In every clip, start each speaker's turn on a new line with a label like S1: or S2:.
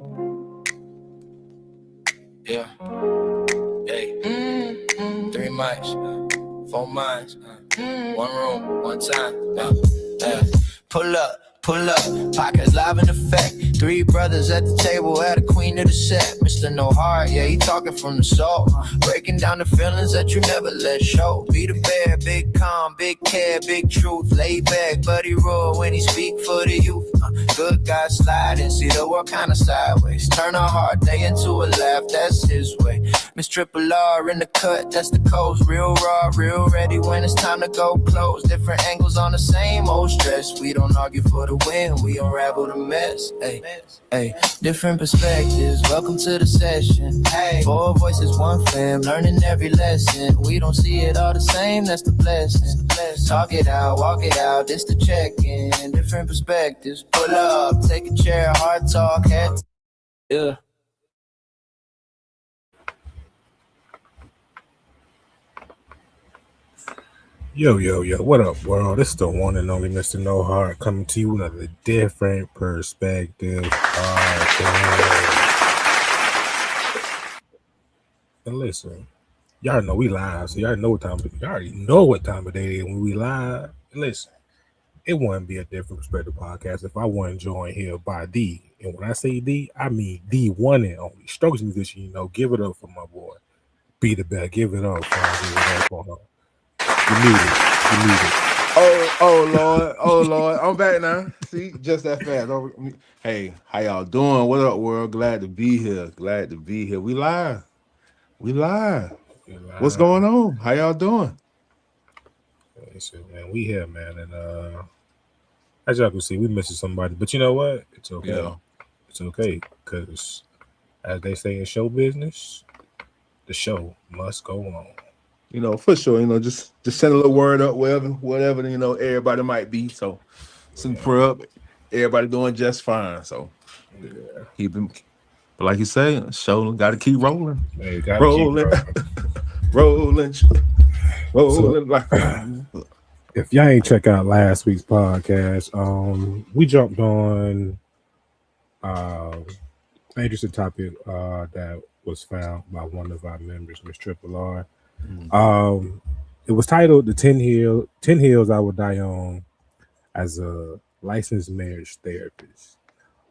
S1: Yeah. Hey. 3 mics, 4 minds, 1 room, 1 time. Pull up. Pockets live in effect. 3 brothers at the table, at a queen of the set. Mr. No Heart, yeah, he talking from the soul. Breaking down the feelings that you never let show. Be the bear, big calm, big care, big truth. Lay back, buddy roll when he speak for the youth. Good guy sliding, see the world kinda sideways. Turn a hard day into a laugh, that's his way. Miss Triple R in the cut, that's the coast. Real raw, real ready when it's time to go close. Different angles on the same old stress. We don't argue for the win, we unravel the mess. Hey, different perspectives, welcome to the session. Hey, 4 voices, 1 fam, learning every lesson. We don't see it all the same, that's the blessing. Talk it out, walk it out, this the check-in. Different perspectives, pull up, take a chair, hard talk, head. Yeah.
S2: Yo, what up, world? This is the one and only Mr. No Heart coming to you with a different perspective. And listen, y'all know we live, so y'all know what time. Y'all already know what time of day it is when we live. And listen, it wouldn't be a different perspective podcast if I wasn't joined here by D. And when I say D, I mean D one and only Strokes musician. You know, give it up for my boy. Be the best. Give it up for her. You need it.
S3: Oh Lord, I'm back now. See, just that fast. Hey, how y'all doing? What up, world? Glad to be here. We live. What's going on? How y'all doing?
S2: Listen, man, we here, man, and as y'all can see, we missing somebody, but you know what? It's okay.
S3: Yeah.
S2: It's okay, because as they say in show business, the show must go on.
S3: You know, for sure. You know, just send a little word up, whatever. You know, everybody might be. So, some prayer up. Everybody doing just fine. So, keep them. But like you say, show got to keep rolling.
S2: Hey,
S3: rolling.
S2: If y'all ain't check out last week's podcast, we jumped on interesting topic that was found by one of our members, Miss Triple R. It was titled "The 10 Hills I Would Die On" as a licensed marriage therapist.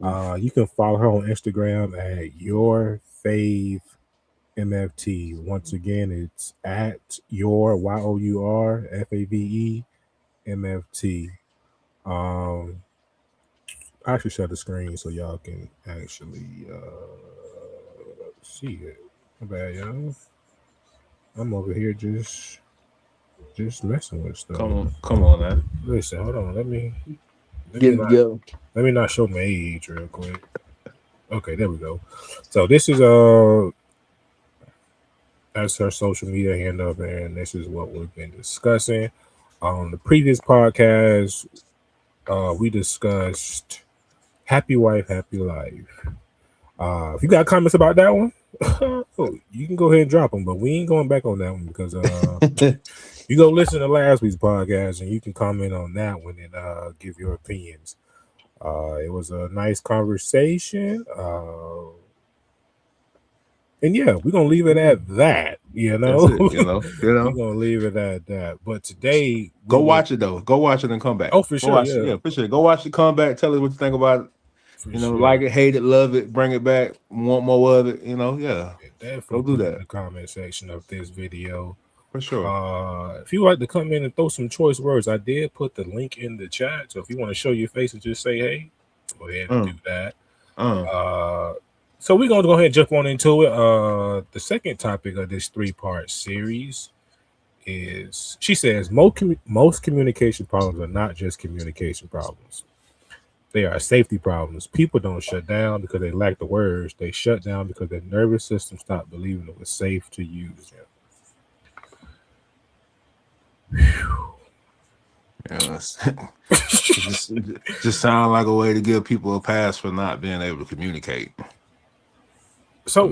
S2: You can follow her on Instagram at Your Fave MFT. Once again, it's at Your YOURFAVE MFT. I should share the screen so y'all can actually see it. My bad, y'all. I'm over here just messing with stuff.
S3: Come on, man.
S2: Listen, hold on. Let me not show my age real quick. Okay, there we go. So this is that's her social media handle, and this is what we've been discussing. On the previous podcast, we discussed Happy Wife, Happy Life. If you got comments about that one, you can go ahead and drop them, but we ain't going back on that one because you go listen to last week's podcast and you can comment on that one and give your opinions. It was a nice conversation. And yeah, we're gonna leave it at that, you know. We're gonna leave it at that. But today,
S3: go watch it though. Go watch it and come back.
S2: Oh, for sure,
S3: yeah, for sure. Go watch it, come back, tell us what you think about it. For you know, like it, hate it, love it, bring it back, want more of it. You know,
S2: definitely
S3: go do that
S2: in the comment section of this video.
S3: For sure.
S2: If you like to come in and throw some choice words, I did put the link in the chat. So if you want to show your face and just say, hey, go ahead and do that. So we're going to go ahead and jump on into it. The second topic of this 3-part series is, she says, most communication problems are not just communication problems. They are safety problems. People don't shut down because they lack the words. They shut down because their nervous system stopped believing it was safe to use them.
S3: Just sound like a way to give people a pass for not being able to communicate.
S2: So,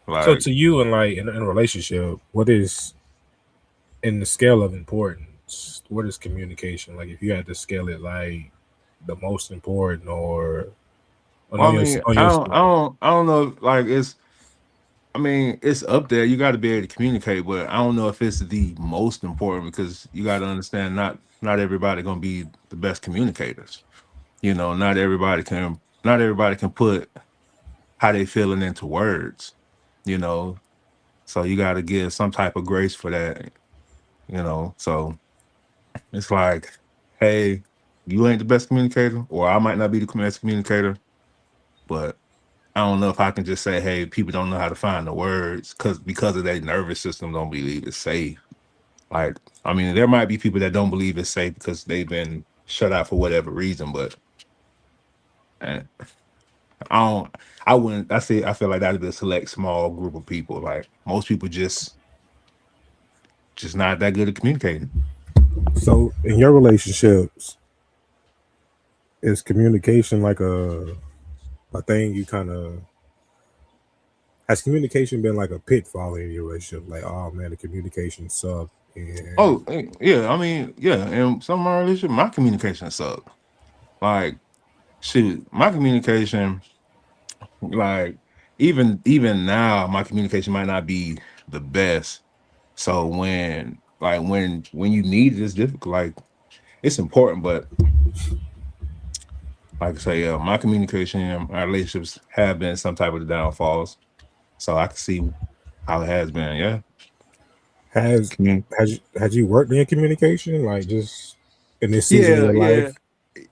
S2: so to you, and like in a relationship, what is in the scale of importance? What is communication? Like, if you had to scale it, like the most important or
S3: Well, I mean, I don't know. Like it's up there. You got to be able to communicate, but I don't know if it's the most important because you got to understand not everybody gonna be the best communicators. You know, not everybody can put how they feeling into words. You know, so you got to give some type of grace for that. You know, so it's like, hey, you ain't the best communicator, or I might not be the best communicator, but I don't know if I can just say, hey, people don't know how to find the words because of their nervous system don't believe it's safe. Like, I mean, there might be people that don't believe it's safe because they've been shut out for whatever reason, but I feel like that'd be a select small group of people. Like most people just not that good at communicating.
S2: So in your relationships, is communication like a thing you kind of has communication been like a pitfall in your relationship? Like, oh man, the communication sucked. And...
S3: Oh yeah, I mean yeah, and some of my relationship, my communication sucked. Like, shoot, my communication, like even now, my communication might not be the best. So when you need it, it's difficult. Like it's important, but like I say, my communication and my relationships have been some type of downfalls. So I can see how it has been. Yeah.
S2: Has you worked in communication, like just in this season of your life?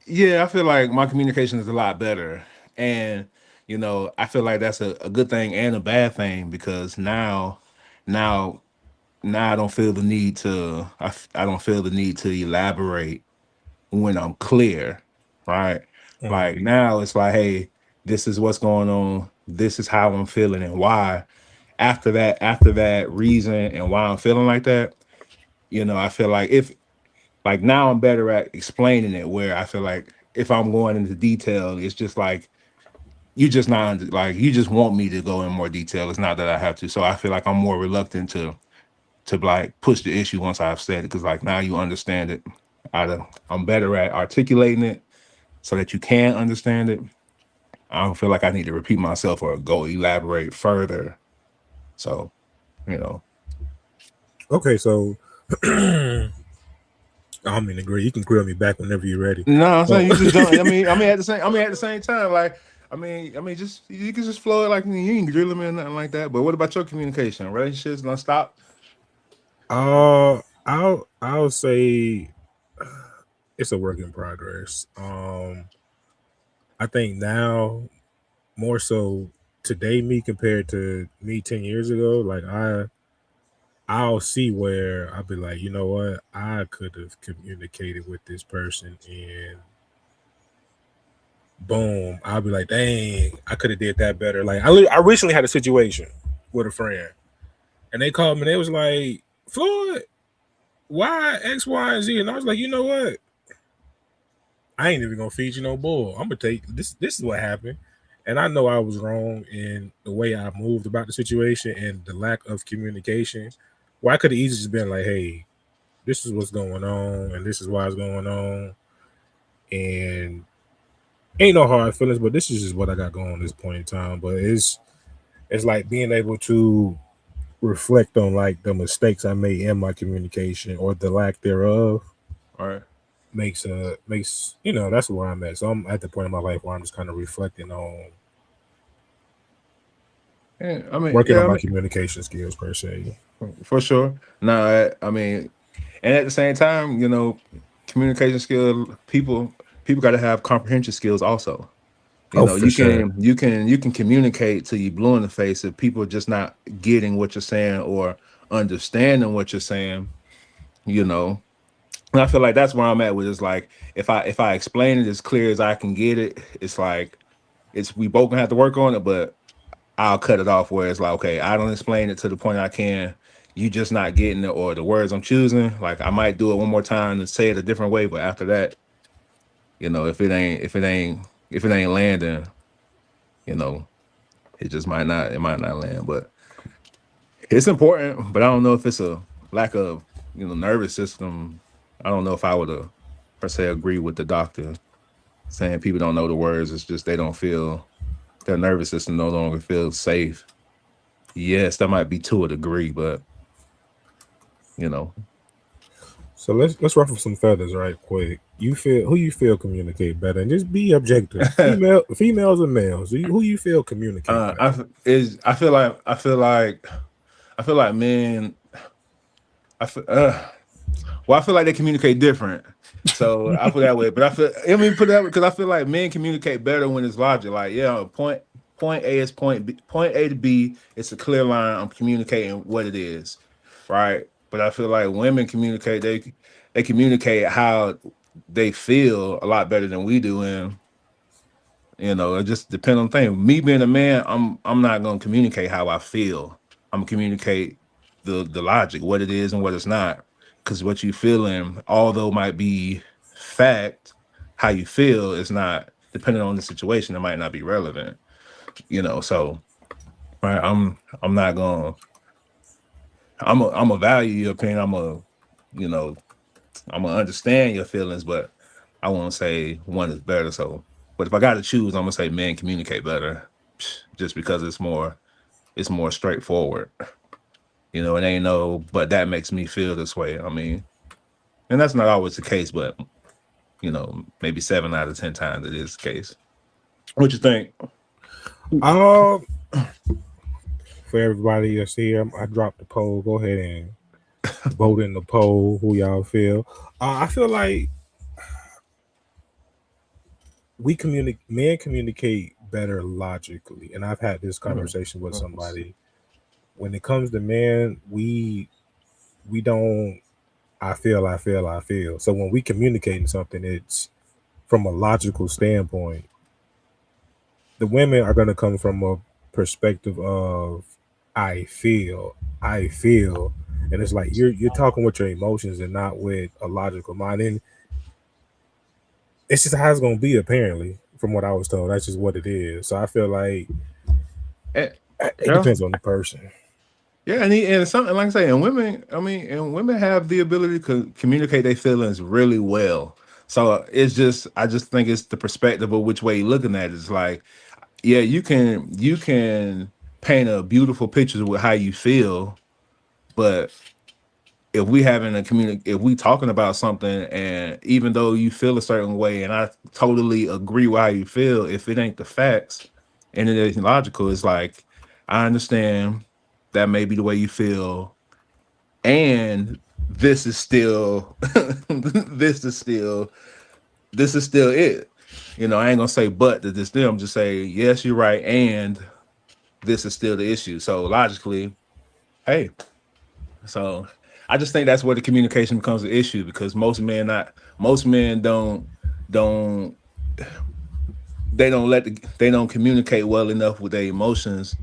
S3: Yeah, I feel like my communication is a lot better, and you know, I feel like that's a good thing and a bad thing because now I don't feel the need to I don't feel the need to elaborate when I'm clear, right? Mm-hmm. Like now it's like, hey, this is what's going on, this is how I'm feeling and why. After that reason and why I'm feeling like that, you know, I feel like now I'm better at explaining it, where I feel like if I'm going into detail, it's just like you just want me to go in more detail. It's not that I have to. So I feel like I'm more reluctant to like push the issue once I've said it, because like now you understand it. I'm better at articulating it so that you can understand it. I don't feel like I need to repeat myself or go elaborate further. So, you know.
S2: Okay, so I'm in agree. You can grill me back whenever you're ready.
S3: No, I'm saying you just don't. I mean at the same time, like I mean, just you can just flow it like you ain't drilling me or nothing like that. But what about your communication? Relationships don't stop?
S2: I'll say it's a work in progress. I think now more so today me compared to me 10 years ago, like I'll see where I'll be like, you know what, I could have communicated with this person and boom, I'll be like, dang, I could have did that better. Like I recently had a situation with a friend and they called me and they was like, Floyd, why X, Y, and Z? And I was like, you know what? I ain't even gonna feed you no bull. I'm gonna take this. This is what happened. And I know I was wrong in the way I moved about the situation and the lack of communication. Well, I could have easily just been like, hey, this is what's going on, and this is why it's going on. And ain't no hard feelings, but this is just what I got going on at this point in time. But it's like being able to reflect on like the mistakes I made in my communication or the lack thereof.
S3: All right.
S2: Makes you know, that's where I'm at. So I'm at the point in my life where I'm just kind of reflecting on working on my communication skills per se.
S3: For sure. No, I mean, and at the same time, you know, communication skills, people got to have comprehension skills also. You know, you can communicate till you blue in the face if people are just not getting what you're saying or understanding what you're saying, you know. And I feel like that's where I'm at with it's like if I explain it as clear as I can get it, it's like we both gonna have to work on it, but I'll cut it off where it's like, okay, I don't explain it to the point I can, you just not getting it, or the words I'm choosing, like I might do it one more time and say it a different way, but after that, you know, if it ain't landing, you know, it might not land. But it's important, but I don't know if it's a lack of, you know, nervous system. I don't know if I would per se agree with the doctor saying people don't know the words. It's just they don't feel their nervous system no longer feels safe. Yes, that might be to a degree, but you know.
S2: So let's ruffle some feathers right quick. Who you feel communicate better, and just be objective. Females or males? Who you feel communicate better?
S3: I feel like men. I feel like they communicate different. So I feel that way, but put that because I feel like men communicate better when it's logic. Like, yeah, point A is point B, point A to B. It's a clear line. I'm communicating what it is, right? But I feel like women communicate. They communicate how they feel a lot better than we do, and it just depends on things. Me being a man, I'm not gonna communicate how I feel. I'm gonna communicate the logic, what it is and what it's not. Because what you feeling, although might be fact, how you feel is not, depending on the situation, it might not be relevant. So right, I'm not gonna I'm a value your opinion. I'm gonna understand your feelings, but I won't say one is better. So, but if I got to choose, I'm gonna say men communicate better, just because it's more straightforward. It ain't but that makes me feel this way. I mean, and that's not always the case, but maybe 7 out of 10 times it is the case. What you think?
S2: For everybody that's here, I dropped the poll. Go ahead and vote in the poll who y'all feel. I feel like men communicate better logically, and I've had this conversation with somebody. When it comes to men, we don't. I feel. So when we communicating something, it's from a logical standpoint. The women are going to come from a perspective of I feel, and it's like you're talking with your emotions and not with a logical mind. And it's just how it's going to be, apparently, from what I was told. That's just what it is. So I feel like it depends on the person.
S3: Yeah, and something like I say, and women have the ability to communicate their feelings really well. So I just think it's the perspective of which way you're looking at it. It's like, yeah, you can paint a beautiful picture with how you feel, but if we talking about something, and even though you feel a certain way, and I totally agree with how you feel, if it ain't the facts and it isn't logical, it's like, I understand that may be the way you feel, and this is still this is still it. I ain't gonna say but that this still, I'm just saying, yes, you're right, and this is still the issue. So logically, hey, so I just think that's where the communication becomes an issue, because most men don't communicate well enough with their emotions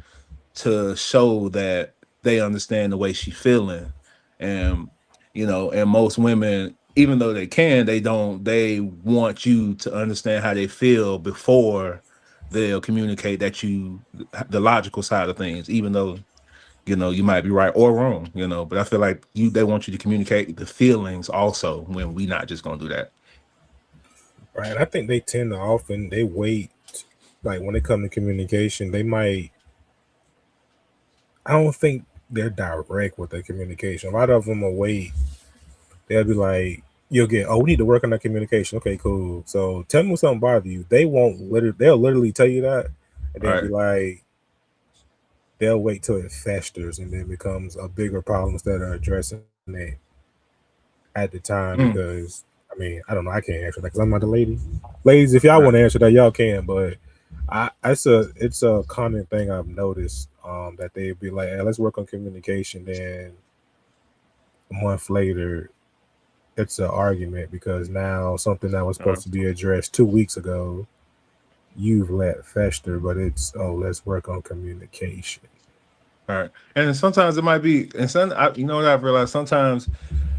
S3: to show that they understand the way she's feeling. And and most women, even though they want you to understand how they feel before they'll communicate the logical side of things, even though you might be right or wrong, but I feel like they want you to communicate the feelings also, when we not just gonna do that.
S2: Right. I think they tend to they wait, like when it comes to communication, I don't think they're direct with their communication. A lot of them will wait. They'll be like, you'll get, we need to work on that communication. Okay, cool. So tell me when something bothers you. They'll literally tell you that, and they'll be like, they'll wait till it festers and then becomes a bigger problem instead of addressing it at the time. Because I don't know, I can't answer that because I'm not the lady. Ladies, if y'all want to answer that, y'all can. But it's a common thing I've noticed, that they'd be like, hey, let's work on communication. Then a month later, it's an argument because now something that was supposed to be addressed 2 weeks ago, you've let fester, but let's work on communication.
S3: All right. And sometimes it might be, and what I've realized, sometimes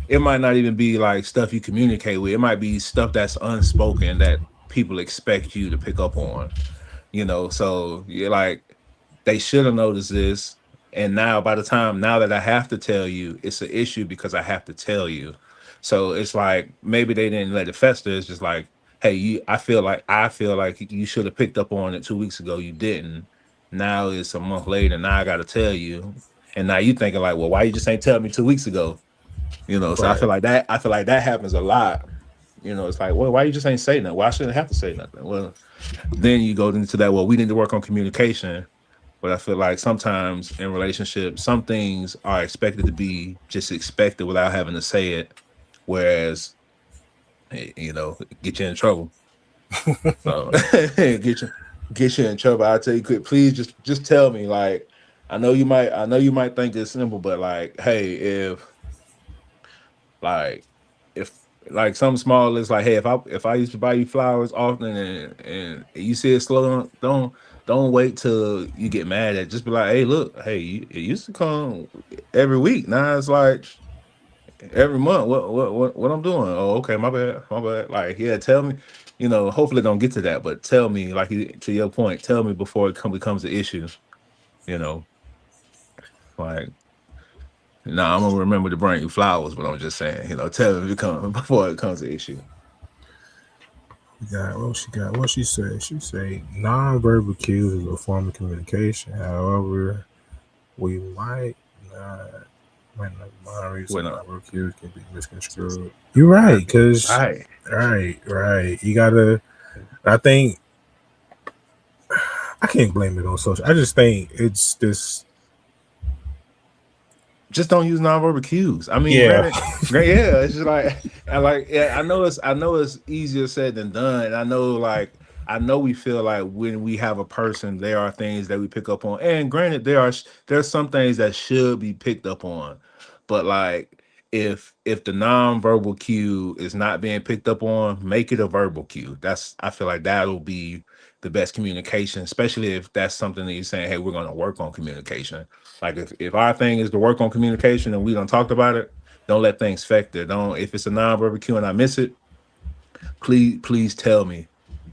S3: it might not even be like stuff you communicate with. It might be stuff that's unspoken that people expect you to pick up on, so you're like, they should have noticed this. And now now that I have to tell you, it's an issue because I have to tell you. So it's like, maybe they didn't let it fester. It's just like, hey, I feel like you should have picked up on it 2 weeks ago. You didn't. Now it's a month later. Now I got to tell you, and now you thinking like, well, why you just ain't tell me 2 weeks ago? So I
S2: Right.
S3: feel like that happens a lot. It's like, well, why you just ain't say nothing? Why shouldn't I have to say nothing? Well, then you go into that. Well, we need to work on communication. But I feel like sometimes in relationships, some things are expected to be just expected without having to say it. Whereas, get you in trouble. So get you in trouble. I tell you, quick, please just tell me. Like, I know you might think it's simple, but like, hey, if like something small is like, hey, if I used to buy you flowers often and you see it slow, don't wait till you get mad at it. Just be like, hey, look, hey, it used to come every week. Now it's like every month. What I'm doing? Oh, okay, my bad. Like, yeah, tell me. Hopefully don't get to that, but tell me, like, to your point, tell me before it becomes an issue. Like, nah, I'm gonna remember to bring you flowers, but I'm just saying, tell me before it becomes an issue.
S2: What she said? She say non-verbal cues is a form of communication. However, we might not reason non-verbal cues can be misconstrued. You're right, because right. You gotta. I think I can't blame it on social. I just think it's this.
S3: Just don't use nonverbal cues. I mean,
S2: yeah,
S3: it's just like, I know it's easier said than done. I know we feel like when we have a person, there are things that we pick up on. And granted, there's some things that should be picked up on, but like if the nonverbal cue is not being picked up on, make it a verbal cue. I feel like that'll be the best communication, especially if that's something that you're saying, hey, we're going to work on communication. Like if our thing is to work on communication and we don't talk about it, don't let things affect it. If it's a non-verbal cue and I miss it, please tell me.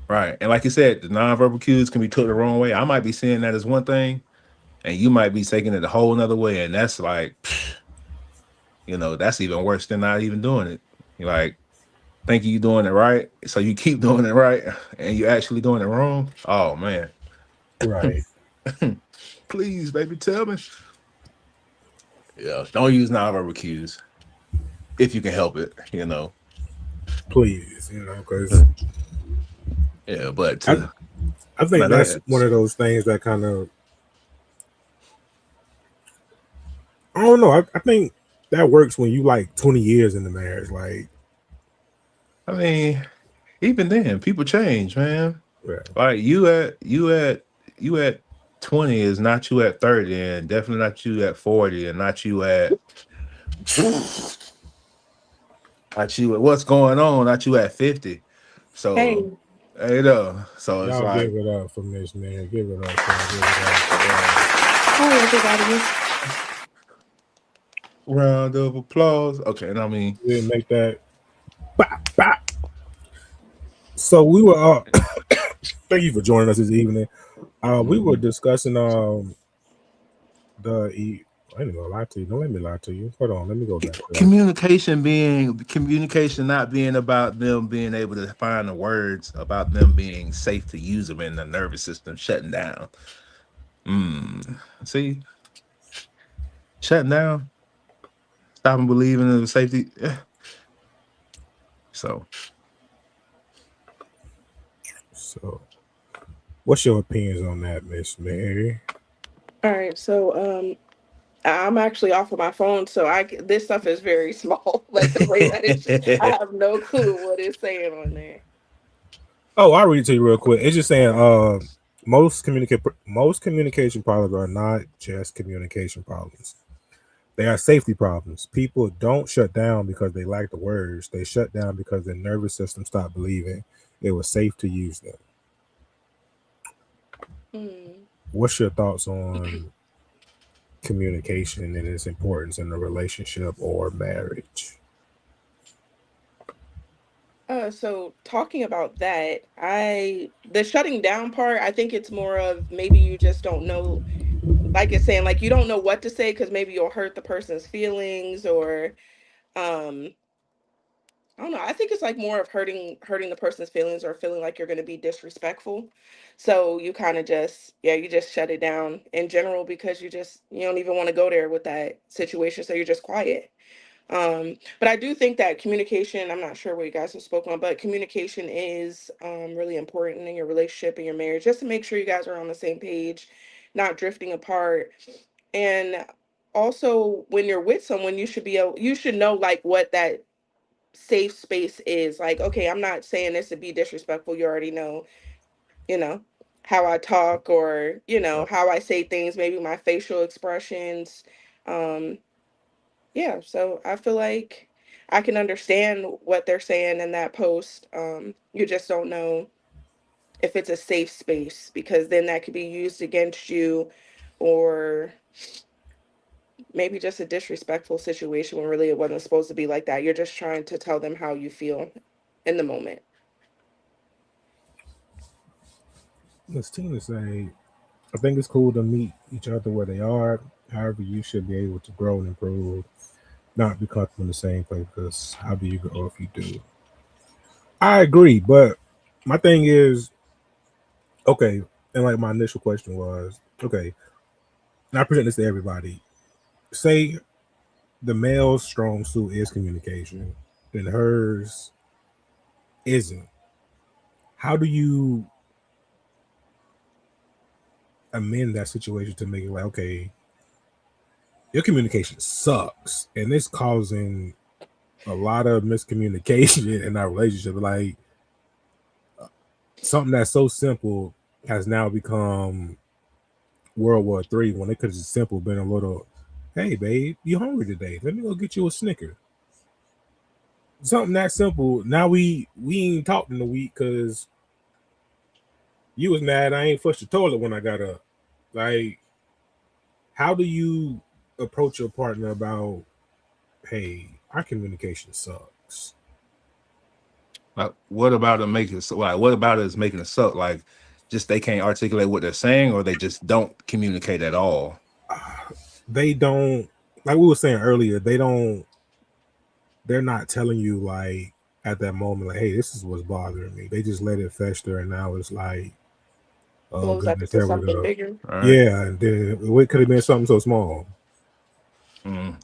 S3: Right. And like you said, the non-verbal cues can be took the wrong way. I might be seeing that as one thing and you might be taking it a whole nother way. And that's like, that's even worse than not even doing it. You're like, thinking you're doing it right. So you keep doing it right and you're actually doing it wrong. Oh man.
S2: right.
S3: Please, baby, tell me. Yeah, don't use nonverbal cues if you can help it.
S2: Please, because
S3: yeah, but
S2: I think that's one of those things that kind of I don't know. I think that works when you like 20 years in the marriage. Like,
S3: I mean, even then, people change, man.
S2: yeah.
S3: Like you at 20 is not you at 30, and definitely not you at 40, and not you at what's going on, not you at 50. So
S4: Hey,
S3: so it's
S2: Y'all
S3: like
S2: give it up for Miss Man. Give it up. Give it up.
S4: hi everybody.
S3: round of applause. Okay, and I mean,
S2: We didn't make that. Bop, bop. So we were. Thank you for joining us this evening. We were discussing I ain't gonna lie to you. Don't let me lie to you. Hold on, let me go back.
S3: Communication not being about them being able to find the words, about them being safe to use them in the nervous system shutting down. See, shutting down, stopping believing in the safety. So,
S2: what's your opinions on that, Miss Mary?
S4: All right, so I'm actually off of my phone, so this stuff is very small. Like the way that I have no clue what it's saying on there.
S2: Oh, I'll read it to you real quick. It's just saying most communication problems are not just communication problems. They are safety problems. People don't shut down because they lack the words. They shut down because their nervous system stopped believing it was safe to use them. What's your thoughts on communication and its importance in a relationship or marriage?
S4: So talking about that, the shutting down part, I think it's more of maybe you just don't know, like it's saying, like you don't know what to say because maybe you'll hurt the person's feelings or I don't know. I think it's like more of hurting the person's feelings or feeling like you're going to be disrespectful. So you kind of just, yeah, you just shut it down in general because you don't even want to go there with that situation. So you're just quiet. But I do think that communication, I'm not sure what you guys have spoken on, but communication is really important in your relationship and your marriage, just to make sure you guys are on the same page, not drifting apart. And also when you're with someone, you should know like what that safe space is. Like, okay, I'm not saying this to be disrespectful. You already know, you know, how I talk, or,
S3: Right.
S4: how I say things, maybe my facial expressions. Um, yeah, so I feel like I can understand what they're saying in that post. You just don't know if it's a safe space, because then that could be used against you, or maybe just a disrespectful situation when really it wasn't supposed to be like that. You're just trying to tell them how you feel in the moment.
S2: Let's Tina say, I think it's cool to meet each other where they are. However, you should be able to grow and improve, not be comfortable in the same place. Because how do you grow if you do? I agree, but my thing is, okay, and like my initial question was, okay, and I present this to everybody. Say the male's strong suit is communication, then hers isn't. How do you amend that situation to make it like, okay, your communication sucks and it's causing a lot of miscommunication in our relationship? Like, something that's so simple has now become World War III, when it could have just simple been a little, hey babe, you hungry today? Let me go get you a Snicker. Something that simple. Now we ain't talked in a week because you was mad I ain't flushed the toilet when I got up. Like, how do you approach your partner about, hey, our communication sucks?
S3: Like, what about it making so? Like, what about it is making it suck? Like, just they can't articulate what they're saying, or they just don't communicate at all.
S2: They don't, like we were saying earlier, they're not telling you like at that moment, like, hey, this is what's bothering me. They just let it fester, and now it's like, oh
S4: Blows up
S2: goodness,
S4: into
S2: there we
S4: something
S2: go.
S4: bigger.
S3: All right.
S2: Yeah, and then it could have been something so small.
S3: Mm.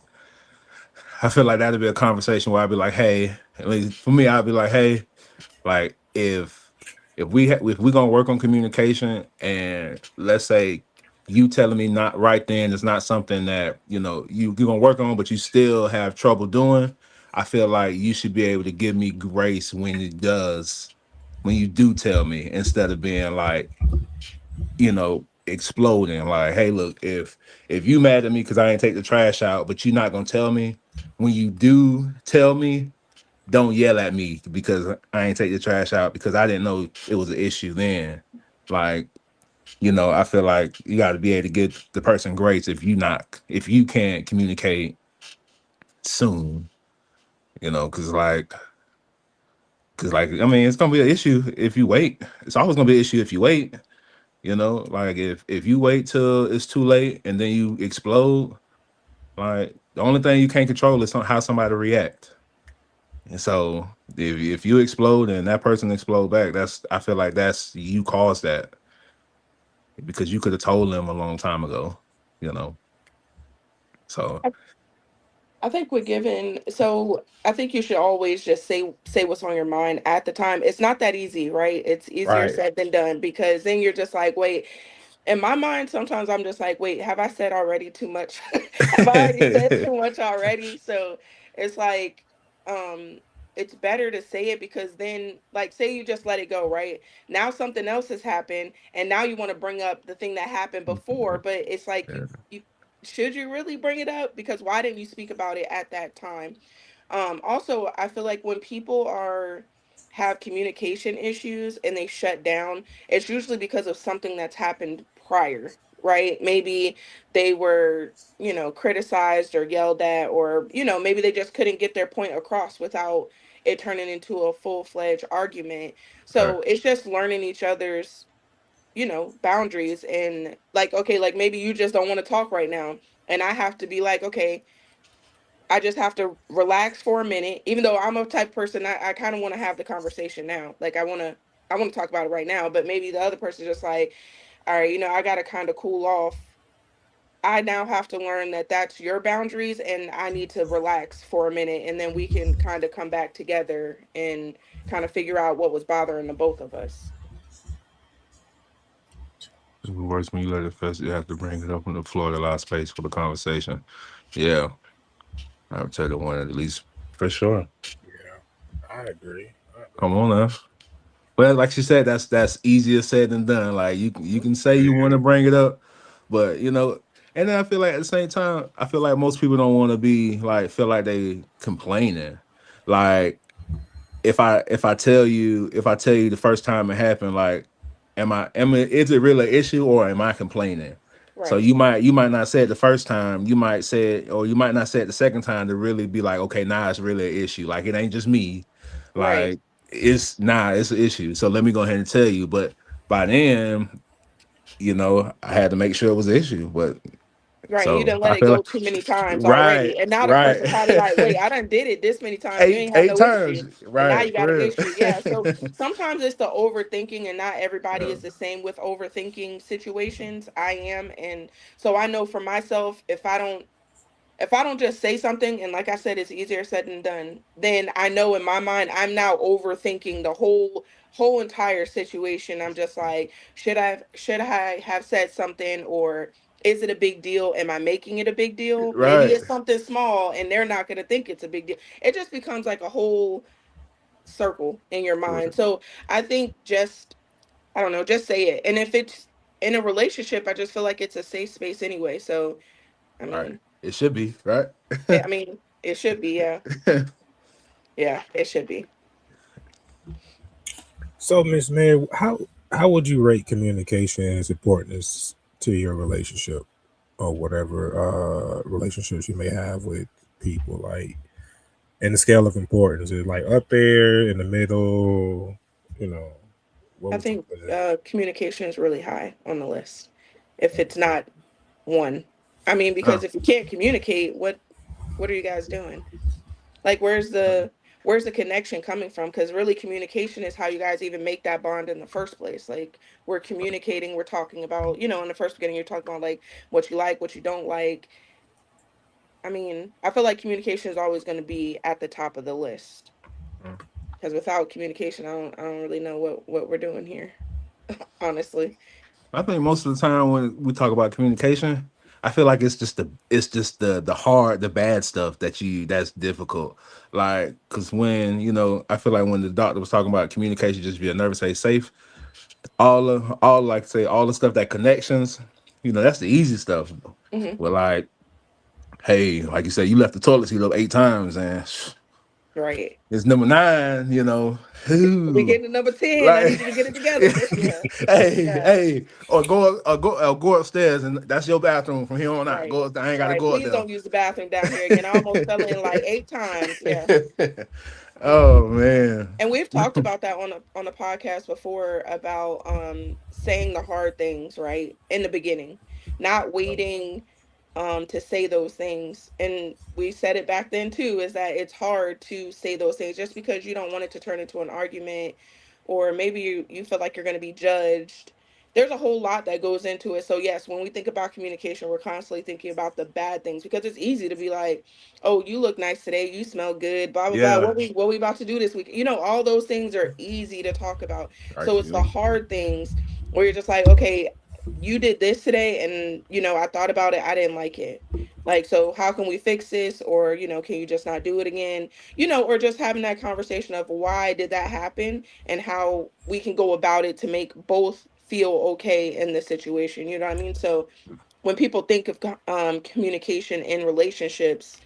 S3: I feel like that'd be a conversation where I'd be like, hey, at least for me, I'd be like, hey, like if we gonna work on communication, and let's say you telling me not right then is not something that you're gonna work on, but you still have trouble doing, I feel like you should be able to give me grace when you do tell me, instead of being like, exploding. Like, hey, look, if you mad at me because I ain't take the trash out, but you're not gonna tell me, when you do tell me, don't yell at me because I ain't take the trash out because I didn't know it was an issue then. Like, I feel like you got to be able to give the person grace if you can't communicate soon, because I mean, it's gonna be an issue if you wait. It's always gonna be an issue if you wait. Like, if you wait till it's too late and then you explode, like, the only thing you can't control is how somebody react. And so if you explode and that person explode back, I feel like that's you caused that, because you could have told them a long time ago, you know. So
S4: I think we're given, so I think you should always just say what's on your mind at the time. It's not that easy, right? It's easier
S2: Right.
S4: said than done, because then you're just like, wait, in my mind, sometimes I'm just like, wait, have I said already too much? Have I already said too much already? So it's like, um, it's better to say it, because then, like, say you just let it go, right? Now something else has happened, and now you want to bring up the thing that happened before, but it's like you should you really bring it up? Because why didn't you speak about it at that time? Also, I feel like when people are have communication issues and they shut down, it's usually because of something that's happened prior, right? Maybe they were, criticized or yelled at, or, maybe they just couldn't get their point across without it turning into a full-fledged argument.
S3: right.
S4: So it's just learning each other's, boundaries, and like, okay, like maybe you just don't want to talk right now. And I have to be like, okay, I just have to relax for a minute. Even though I'm a type of person, I kind of want to have the conversation now. Like I want to talk about it right now. But maybe the other person just like, all right, I got to kind of cool off. I now have to learn that that's your boundaries, and I need to relax for a minute, and then we can kind of come back together and kind of figure out what was bothering the both of us.
S3: It's worse when you let it fest. You have to bring it up on the floor to allow space for the conversation. Yeah, I would tell the one at least for sure.
S2: Yeah, I agree.
S3: Come on now. Well, like she said, that's easier said than done. Like you can say you want to bring it up, but and then I feel like at the same time, I feel like most people don't want to be like feel like they complaining. Like if I tell you the first time it happened, like is it really an issue or am I complaining? So
S4: Right.
S3: you might not say it the first time, you might say it, or you might not say it the second time to really be like, okay, now it's really an issue. Like it ain't just me.
S4: Right.
S3: Like it's an issue. So let me go ahead and tell you. But by then, I had to make sure it was an issue. But
S4: Right. And you
S3: so
S4: didn't let
S3: I
S4: it
S3: feel
S4: go
S3: like
S4: too many times
S3: right,
S4: already. And now the person probably like,
S3: right.
S4: wait, I done did it this many times. You ain't had
S3: eight
S4: no issue.
S3: times.
S4: And now
S3: Right,
S4: you got an
S3: for
S4: issue. Yeah. So
S3: real.
S4: sometimes it's the overthinking, and not everybody
S3: Yeah.
S4: is the same with overthinking situations. I am. And so I know for myself, if I don't just say something, and like I said, it's easier said than done, then I know in my mind I'm now overthinking the whole entire situation. I'm just like, should I have said something, or is it a big deal? Am I making it a big deal? Maybe
S3: Right.
S4: it's something small and they're not gonna think it's a big deal. It just becomes like a whole circle in your mind.
S3: Right.
S4: So I think just, I don't know, just say it. And if it's in a relationship, I just feel like it's a safe space anyway. So I
S3: Right.
S4: mean,
S3: It should be, right?
S4: I mean, it should be, yeah. Yeah, it should be.
S2: So, Miss Mary, how would you rate communication's importance to your relationship or whatever relationships you may have with people? Like, in the scale of importance, is it like up there in the middle? You know, what
S4: I
S2: would you
S4: think
S2: put it?
S4: communication is really high on the list. If it's not one, I mean,
S3: Oh,
S4: because if you can't communicate, what are you guys doing? Like, where's the connection coming from? Because really, communication is how you guys even make that bond in the first place. Like, we're communicating, we're talking about, in the first beginning, you're talking about like what you like, what you don't like. I mean, I feel like communication is always going to be at the top of the list.
S3: mm.
S4: Because without communication, I don't really know what we're doing here, honestly.
S3: I think most of the time when we talk about communication, I feel like it's just the hard, the bad stuff that's difficult. Like, cause when, I feel like when the doctor was talking about communication, just be a nervous, stay safe, all like say all the stuff that connections, that's the easy stuff.
S4: Hmm.
S3: But like, hey, like you said, you left the toilet seat up 8 times and
S4: Right.
S3: it's number 9,
S4: We
S3: who
S4: getting to number 10. I
S3: like
S4: need you to get it together. Yeah.
S3: hey,
S4: Yeah.
S3: hey, or go upstairs and that's your bathroom from here on out.
S4: Right.
S3: Go up there. I ain't gotta
S4: Right.
S3: go up
S4: Please don't use the bathroom down here again. I almost fell in like 8 times. Yeah.
S3: there.
S4: Yeah.
S3: Oh man.
S4: And we've talked about that on the podcast before about saying the hard things, right? In the beginning. Not waiting to say those things. And we said it back then too, is that it's hard to say those things just because you don't want it to turn into an argument, or maybe you feel like you're going to be judged. There's a whole lot that goes into it. So yes, when we think about communication, we're constantly thinking about the bad things, because it's easy to be like, oh, you look nice today, you smell good, blah blah blah,
S3: Yeah.
S4: what we about to do this week. All those things are easy to talk about.
S3: Right.
S4: So it's the hard things where you're just like, okay, you did this today, and I thought about it, I didn't like it. Like, so how can we fix this? Or can you just not do it again? Or just having that conversation of why did that happen, and how we can go about it to make both feel okay in the situation. You know what I mean? So when people think of communication in relationships,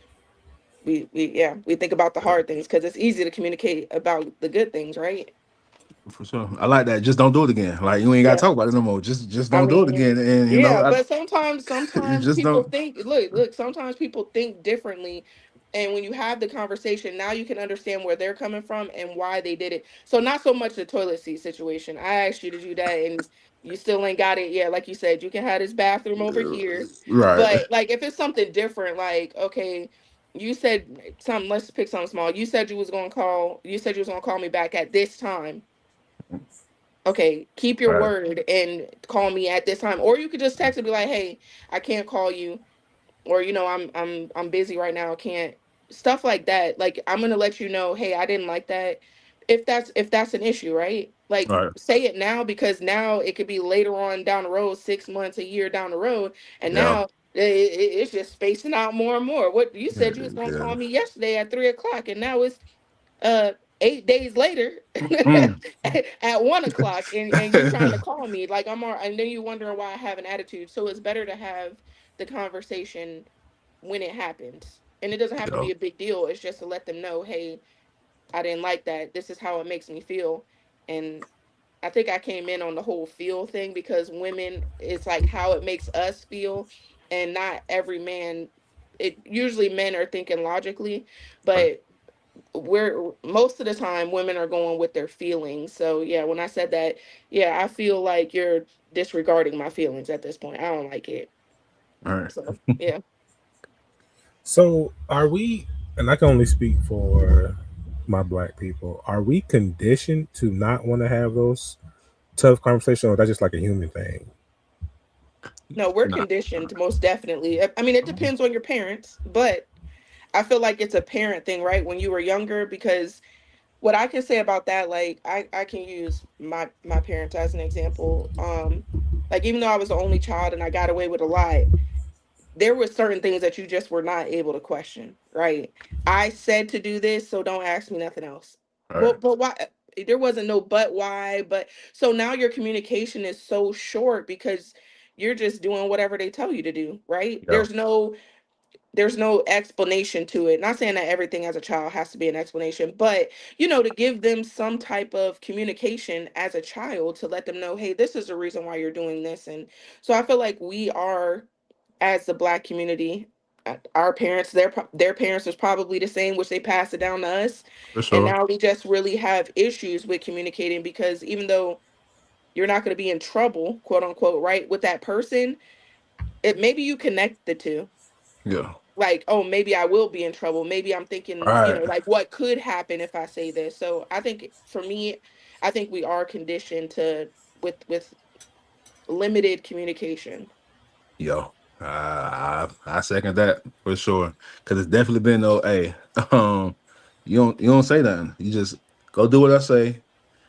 S4: we think about the hard things, because it's easy to communicate about the good things, right?
S3: For sure. I like that. Just don't do it again. Like you ain't gotta
S4: Yeah.
S3: talk about it no more. Just
S4: I
S3: don't do it
S4: mean,
S3: again. And
S4: yeah, but sometimes
S3: you
S4: sometimes
S3: just
S4: people
S3: don't.
S4: think, look, sometimes people think differently. And when you have the conversation, now you can understand where they're coming from and why they did it. So not so much the toilet seat situation. I asked you to do that and you still ain't got it yet. Like you said, you can have this bathroom over here.
S3: Right.
S4: But like if it's something different, like, okay, You said something. Let's pick something small. You said you was gonna call. You said you was gonna call me back at this time. Okay, keep your
S3: Right.
S4: word and call me at this time, or you could just text and be like, "Hey, I can't call you," or I'm busy right now, can't, stuff like that. Like, I'm gonna let you know, hey, I didn't like that. If that's an issue, right? Like,
S3: Right.
S4: say it now, because now it could be later on down the road, 6 months, a year down the road, and
S3: Yeah.
S4: now it's just spacing out more and more. What you
S3: Yeah.
S4: said you was gonna
S3: Yeah.
S4: call me yesterday at 3 o'clock, and now it's uh 8 days later
S3: Mm.
S4: at 1 o'clock, and you trying to call me like I'm all, and then you wondering why I have an attitude. So it's better to have the conversation when it happens, and it doesn't have to
S3: Yeah.
S4: be a big deal. It's just to let them know, hey, I didn't like that, this is how it makes me feel. And I think I came in on the whole feel thing, because women, it's like how it makes us feel, and not every man. It usually, men are thinking logically,
S3: Right.
S4: but we're, most of the time, women are going with their feelings. So yeah, when I said that, yeah, I feel like you're disregarding my feelings at this point. I don't like it.
S3: All right.
S4: So yeah.
S2: So are we? And I can only speak for my black people. Are we conditioned to not want to have those tough conversations, or that's just like a human thing?
S4: No, we're
S3: Nah.
S4: conditioned, most definitely. I mean, it depends on your parents, but I feel like it's a parent thing, right? When you were younger, because what I can say about that, like, I can use my parents as an example. Like, even though I was the only child and I got away with a lot, there were certain things that you just were not able to question, right? I said to do this, so don't ask me nothing else.
S3: All right.
S4: But why? There wasn't no but why. But so now your communication is so short, because you're just doing whatever they tell you to do, right?
S3: Yeah.
S4: There's no explanation to it. Not saying that everything as a child has to be an explanation, but to give them some type of communication as a child, to let them know, hey, this is the reason why you're doing this. And so I feel like we are, as the black community, our parents, their parents was probably the same, which they passed it down to us.
S3: For
S4: And
S3: sure.
S4: now we just really have issues with communicating, because even though you're not going to be in trouble, quote unquote, right, with that person, it maybe you connect the two.
S3: Yeah.
S4: Like, oh, maybe I will be in trouble. Maybe I'm
S3: All
S4: thinking,
S3: right.
S4: like, what could happen if I say this. So I think, for me, I think we are conditioned to, with limited communication.
S3: Yo. I second that for sure. Cause it's definitely been no hey. Um, you don't say nothing. You just go do what I say.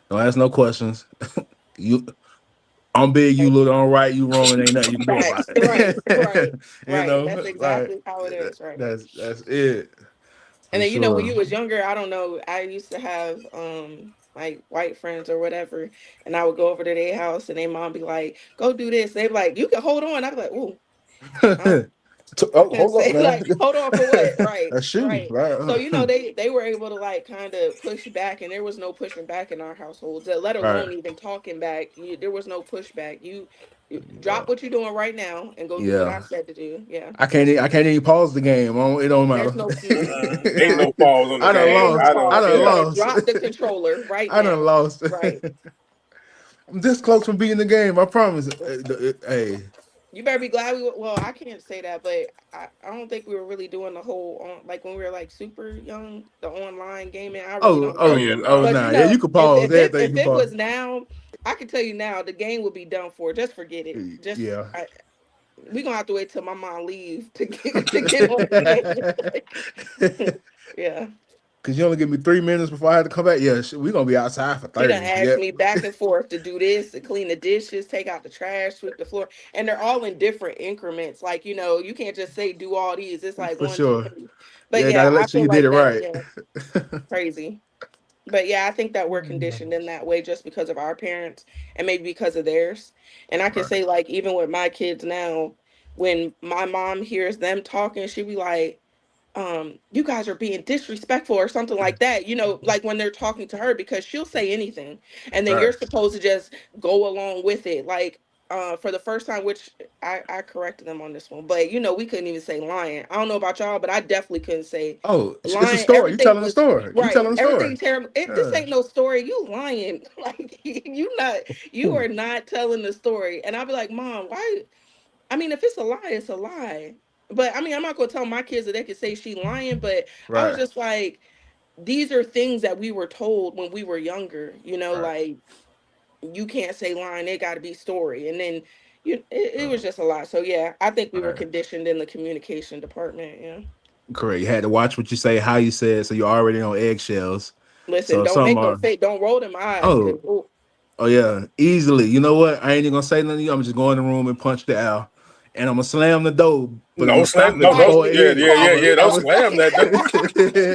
S3: Don't ask no questions. You I'm big, you
S4: Right.
S3: look all right, you wrong, and ain't nothing you can do about
S4: Facts. Right. Right.
S3: it. You
S4: Right.
S3: know,
S4: That's
S3: like
S4: exactly how it is. Right.
S3: that's it
S4: And
S3: for
S4: then, when
S3: sure.
S4: you was younger, I don't know, I used to have like white friends or whatever, and I would go over to their house, and their mom be like, "Go do this." They be like, "You can hold on." I'd be like, "Ooh, I I
S3: Oh,
S4: couldn't
S3: hold up,
S4: say."
S3: man.
S4: Like, hold on for what? Right,
S3: A shoe,
S4: right. So
S3: right?
S4: they were able to, like, kind of push back, and there was no pushing back in our households. Let
S3: Right.
S4: alone even talking back. There was no pushback. You
S3: Yeah.
S4: drop what you're doing right now and go do what I
S3: Yeah.
S4: said to do. Yeah.
S3: I can't even pause the game. It don't matter.
S4: There's no
S2: Ain't
S4: nah.
S2: no pause on the
S3: I done
S4: There
S2: game.
S4: ain't no
S3: lost.
S2: I don't.
S3: I
S4: pause.
S3: done
S4: You
S2: Yeah.
S4: better
S3: lost.
S4: drop the controller right
S3: I done
S4: now.
S3: lost.
S4: Right.
S3: I'm this close from beating the game. I promise. Hey,
S4: You better be glad well, I can't say that, but I don't think we were really doing the whole like when we were like super young, the online gaming. I really don't
S2: Oh
S4: think.
S2: yeah.
S3: oh,
S2: No.
S4: But
S3: nah. Yeah, you can
S4: if
S3: pause everything. You can
S4: it
S3: pause.
S4: was now, I can tell you now, the game would be done for. Just forget it.
S3: Yeah.
S4: We gonna have to wait till my mom leave to get on the game. Yeah.
S3: Cause you only give me 3 minutes before I had to come back. Yeah, we gonna be outside for
S4: She done
S3: 30.
S4: asked
S3: Yeah,
S4: me back and forth to do this, to clean the dishes, take out the trash, sweep the floor, and they're all in different increments. Like, you can't just say do all these. It's like
S3: for
S4: one, two,
S3: sure.
S4: three. But
S3: Yeah,
S4: yeah,
S3: gotta
S4: I
S3: make sure
S4: feel
S3: you did
S4: like
S3: it
S4: that.
S3: right.
S4: Yeah, crazy. But yeah, I think that we're conditioned in that way just because of our parents, and maybe because of theirs. And I can
S3: Right.
S4: say, like, even with my kids now, when my mom hears them talking, she'd be like, you guys are being disrespectful or something like that, like when they're talking to her, because she'll say anything, and then
S3: Right.
S4: you're supposed to just go along with it. Like, for the first time, which I corrected them on this one, but we couldn't even say lying. I don't know about y'all, but I definitely couldn't say
S3: Oh, it's a
S4: lying.
S3: story. You
S4: Everything
S3: telling a
S4: was
S3: story. You
S4: right.
S3: telling a story.
S4: Everything terrible. This
S3: Yeah.
S4: ain't no story. You lying. Like, you
S3: Ooh.
S4: are not telling the story. And I'll be like, Mom, why? I mean, if it's a lie, it's a lie. but I mean, I'm not gonna tell my kids that they could say she lying, but I was
S3: Right.
S4: just like, these are things that we were told when we were younger,
S2: Right.
S4: like you can't say lying, it got to be story. And then it was just a lot. So yeah, I think we were
S3: Right.
S4: conditioned in the communication department. Yeah.
S3: Correct. You had to watch what you say, how you say it, so you're already on eggshells.
S4: Listen,
S3: So
S4: don't
S3: some
S4: make them
S3: are,
S4: fake, don't roll them eyes, because
S3: oh, oh yeah, easily. You know what? I ain't even gonna say nothing to you. I'm just going in the room and punch the owl, and I'm gonna slam the door, but I'm
S2: No
S3: gonna stop
S2: slam.
S3: it
S2: No, don't.
S3: before it
S2: Yeah,
S3: hit it.
S2: yeah, yeah, yeah. Don't
S3: I'm
S2: slam that.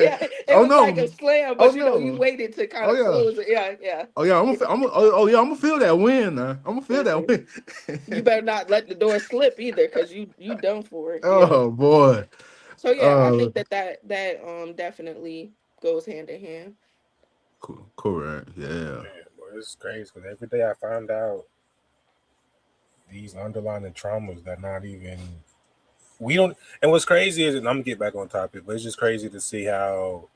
S4: yeah, it
S3: oh
S4: was like a
S3: no!
S4: slam,
S3: Oh
S4: but you
S3: no!
S4: waited to kind
S3: Oh
S4: of
S3: yeah!
S4: close it. Yeah, yeah.
S3: Oh yeah! Oh yeah! I'm gonna feel that win. Now. I'm gonna feel that
S4: Listen,
S3: win.
S4: you better not let the door slip either, because you done for it. Yeah.
S3: Oh boy!
S4: So yeah, I
S3: Uh,
S4: think that definitely goes hand in hand.
S3: cool. Correct. Yeah.
S2: Man, boy, it's crazy because every day I find out these underlying traumas that not even we don't. And what's crazy is, and I'm gonna get back on topic, but it's just crazy to see how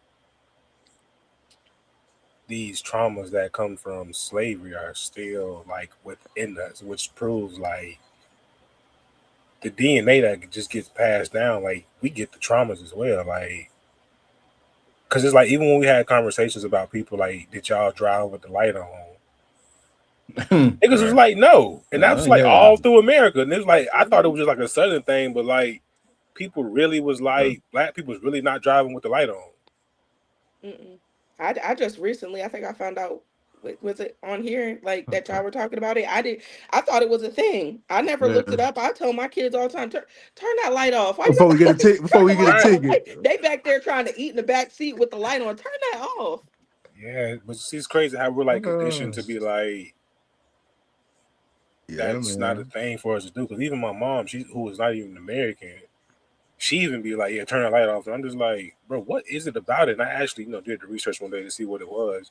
S2: these traumas that come from slavery are still like within us, which proves like the DNA that just gets passed down. Like we get the traumas as well, like because it's like even when we had conversations about people like, did y'all drive with the light on? Niggas was like, no, and that was like
S3: Yeah.
S2: all through America, and it was like I thought it was just like a southern thing, but like people really was like black people was really not driving with the light on.
S4: Mm-mm. I just recently, I think I found out, was it on here, like that y'all were talking about it? I thought it was a thing. I never looked
S3: Yeah.
S4: it up. I tell my kids all the time, turn that light off. Why
S3: Before we get a ticket,
S4: turn
S3: before we
S4: the
S3: get a
S4: light off?
S3: ticket.
S4: They back there trying to eat in the back seat with the light on. Turn that off.
S2: Yeah, but it's crazy how we're like conditioned to be like,
S3: Yeah,
S2: that's not a
S3: man.
S2: thing for us to do. Because even my mom, who was not even American, she even be like, yeah, turn the light off. And I'm just like, bro, what is it about it? And I actually, did the research one day to see what it was.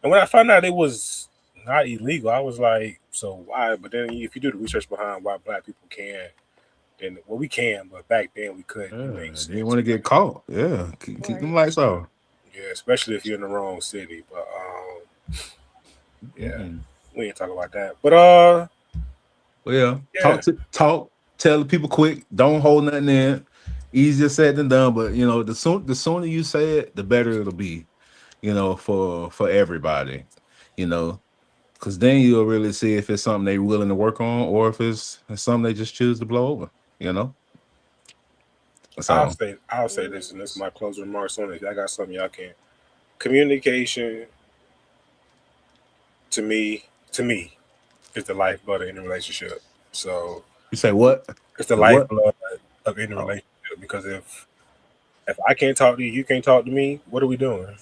S2: And when I found out it was not illegal, I was like, so why? But then if you do the research behind why black people can, then well, we can, but back then we couldn't. It makes sense.
S3: You want to get caught. Yeah. Keep them lights off.
S2: Yeah, especially if you're in the wrong city. But yeah, we ain't talk about that. But
S3: well,
S2: yeah.
S3: tell the people quick. Don't hold nothing in. Easier said than done, but the sooner you say it, the better it'll be, for everybody, because then you'll really see if it's something they're willing to work on or if it's something they just choose to blow over, So
S2: I'll say this, and this is my closing remarks on it. I got something y'all can. Communication to me is the lifeblood of any relationship. So
S3: you say what?
S2: It's the lifeblood of any relationship, because if I can't talk to you, you can't talk to me, what are we doing?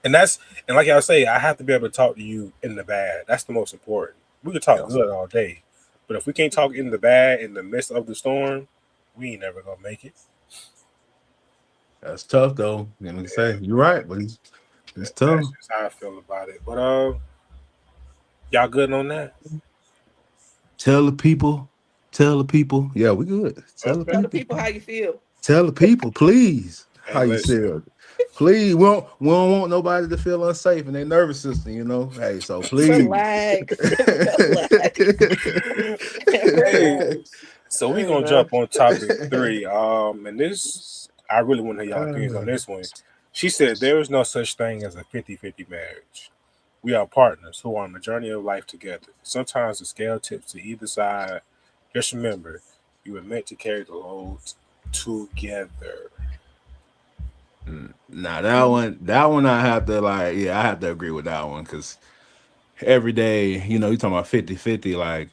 S2: And like y'all say, I have to be able to talk to you in the bad. That's the most important. We could talk good all day, but if we can't talk in the bad, in the midst of the storm, we ain't never gonna make it.
S3: That's tough though. Say you're right, but it's tough.
S2: That's just how I feel about it. But y'all good on that?
S3: Tell the people. Yeah, we good.
S4: Tell the people how you feel.
S3: Tell the people, please,
S2: Hey,
S3: how you feel. Please, we don't want nobody to feel unsafe in their nervous system, Hey, so please.
S4: Relax.
S2: Hey, so we gonna jump on topic 3. And this, I really want to hear y'all opinions on this one. She said there is no such thing as a 50-50 marriage. We are partners who are on the journey of life together. Sometimes the scale tips to either side. Just remember, you were meant to carry the load together.
S3: Nah, that one I have to I have to agree with that one, because every day, you're talking about 50-50, like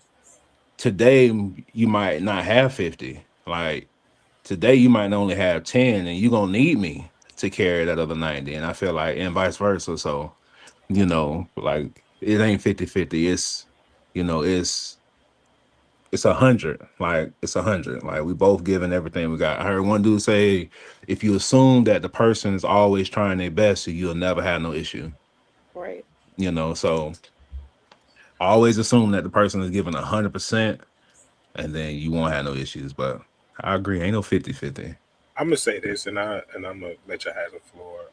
S3: today you might not have 50. Like today you might only have 10, and you're gonna need me to carry that other 90. And I feel like, and vice versa. So, like it ain't 50-50, it's 100. Like it's 100. Like we both giving everything we got. I heard one dude say, if you assume that the person is always trying their best, you'll never have no issue.
S4: Right.
S3: So always assume that the person is giving 100%, and then you won't have no issues. But I agree, ain't no 50-50.
S2: I'm gonna say this, and I'm gonna let you have the floor.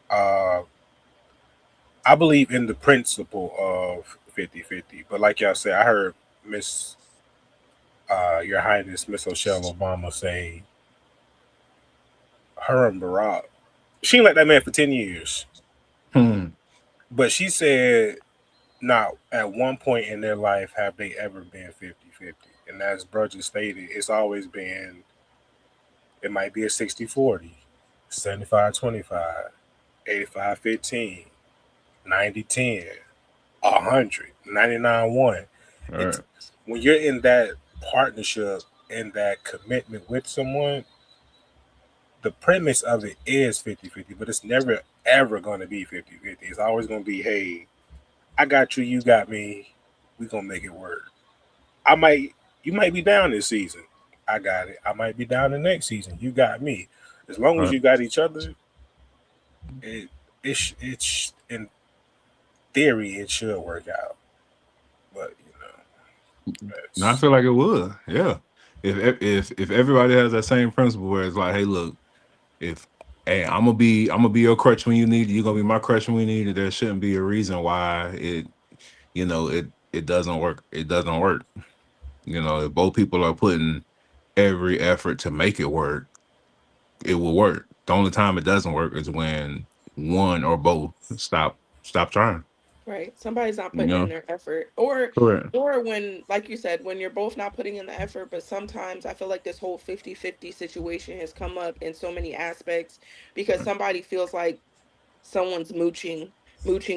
S2: I believe in the principle of 50-50, but like y'all said, I heard Your Highness Miss Michelle Obama say her and Barack. She ain't like that man for 10 years. But she said not at one point in their life have they ever been 50-50. And as bro just stated, it's always been, it might be a 60-40, 75-25, 85-15, 90-10, 100, 99-1.
S3: Right.
S2: When you're in that partnership and that commitment with someone, the premise of it is 50-50, but it's never ever going to be 50-50. It's always going to be, hey, I got you, you got me, we going to make it work. You might be down this season, I got it. I might be down the next season, you got me. As long as you got each other, it's in theory it should work out. But
S3: no, I feel like it would. Yeah. If everybody has that same principle where it's like, hey, look, hey, I'm gonna be your crutch when you need it, you're gonna be my crutch when we need it. There shouldn't be a reason why it doesn't work. It doesn't work. If both people are putting every effort to make it work, it will work. The only time it doesn't work is when one or both stop trying.
S4: Right. Somebody's not putting in their effort. Or when, like you said, when you're both not putting in the effort, but sometimes I feel like this whole 50-50 situation has come up in so many aspects because somebody feels like someone's mooching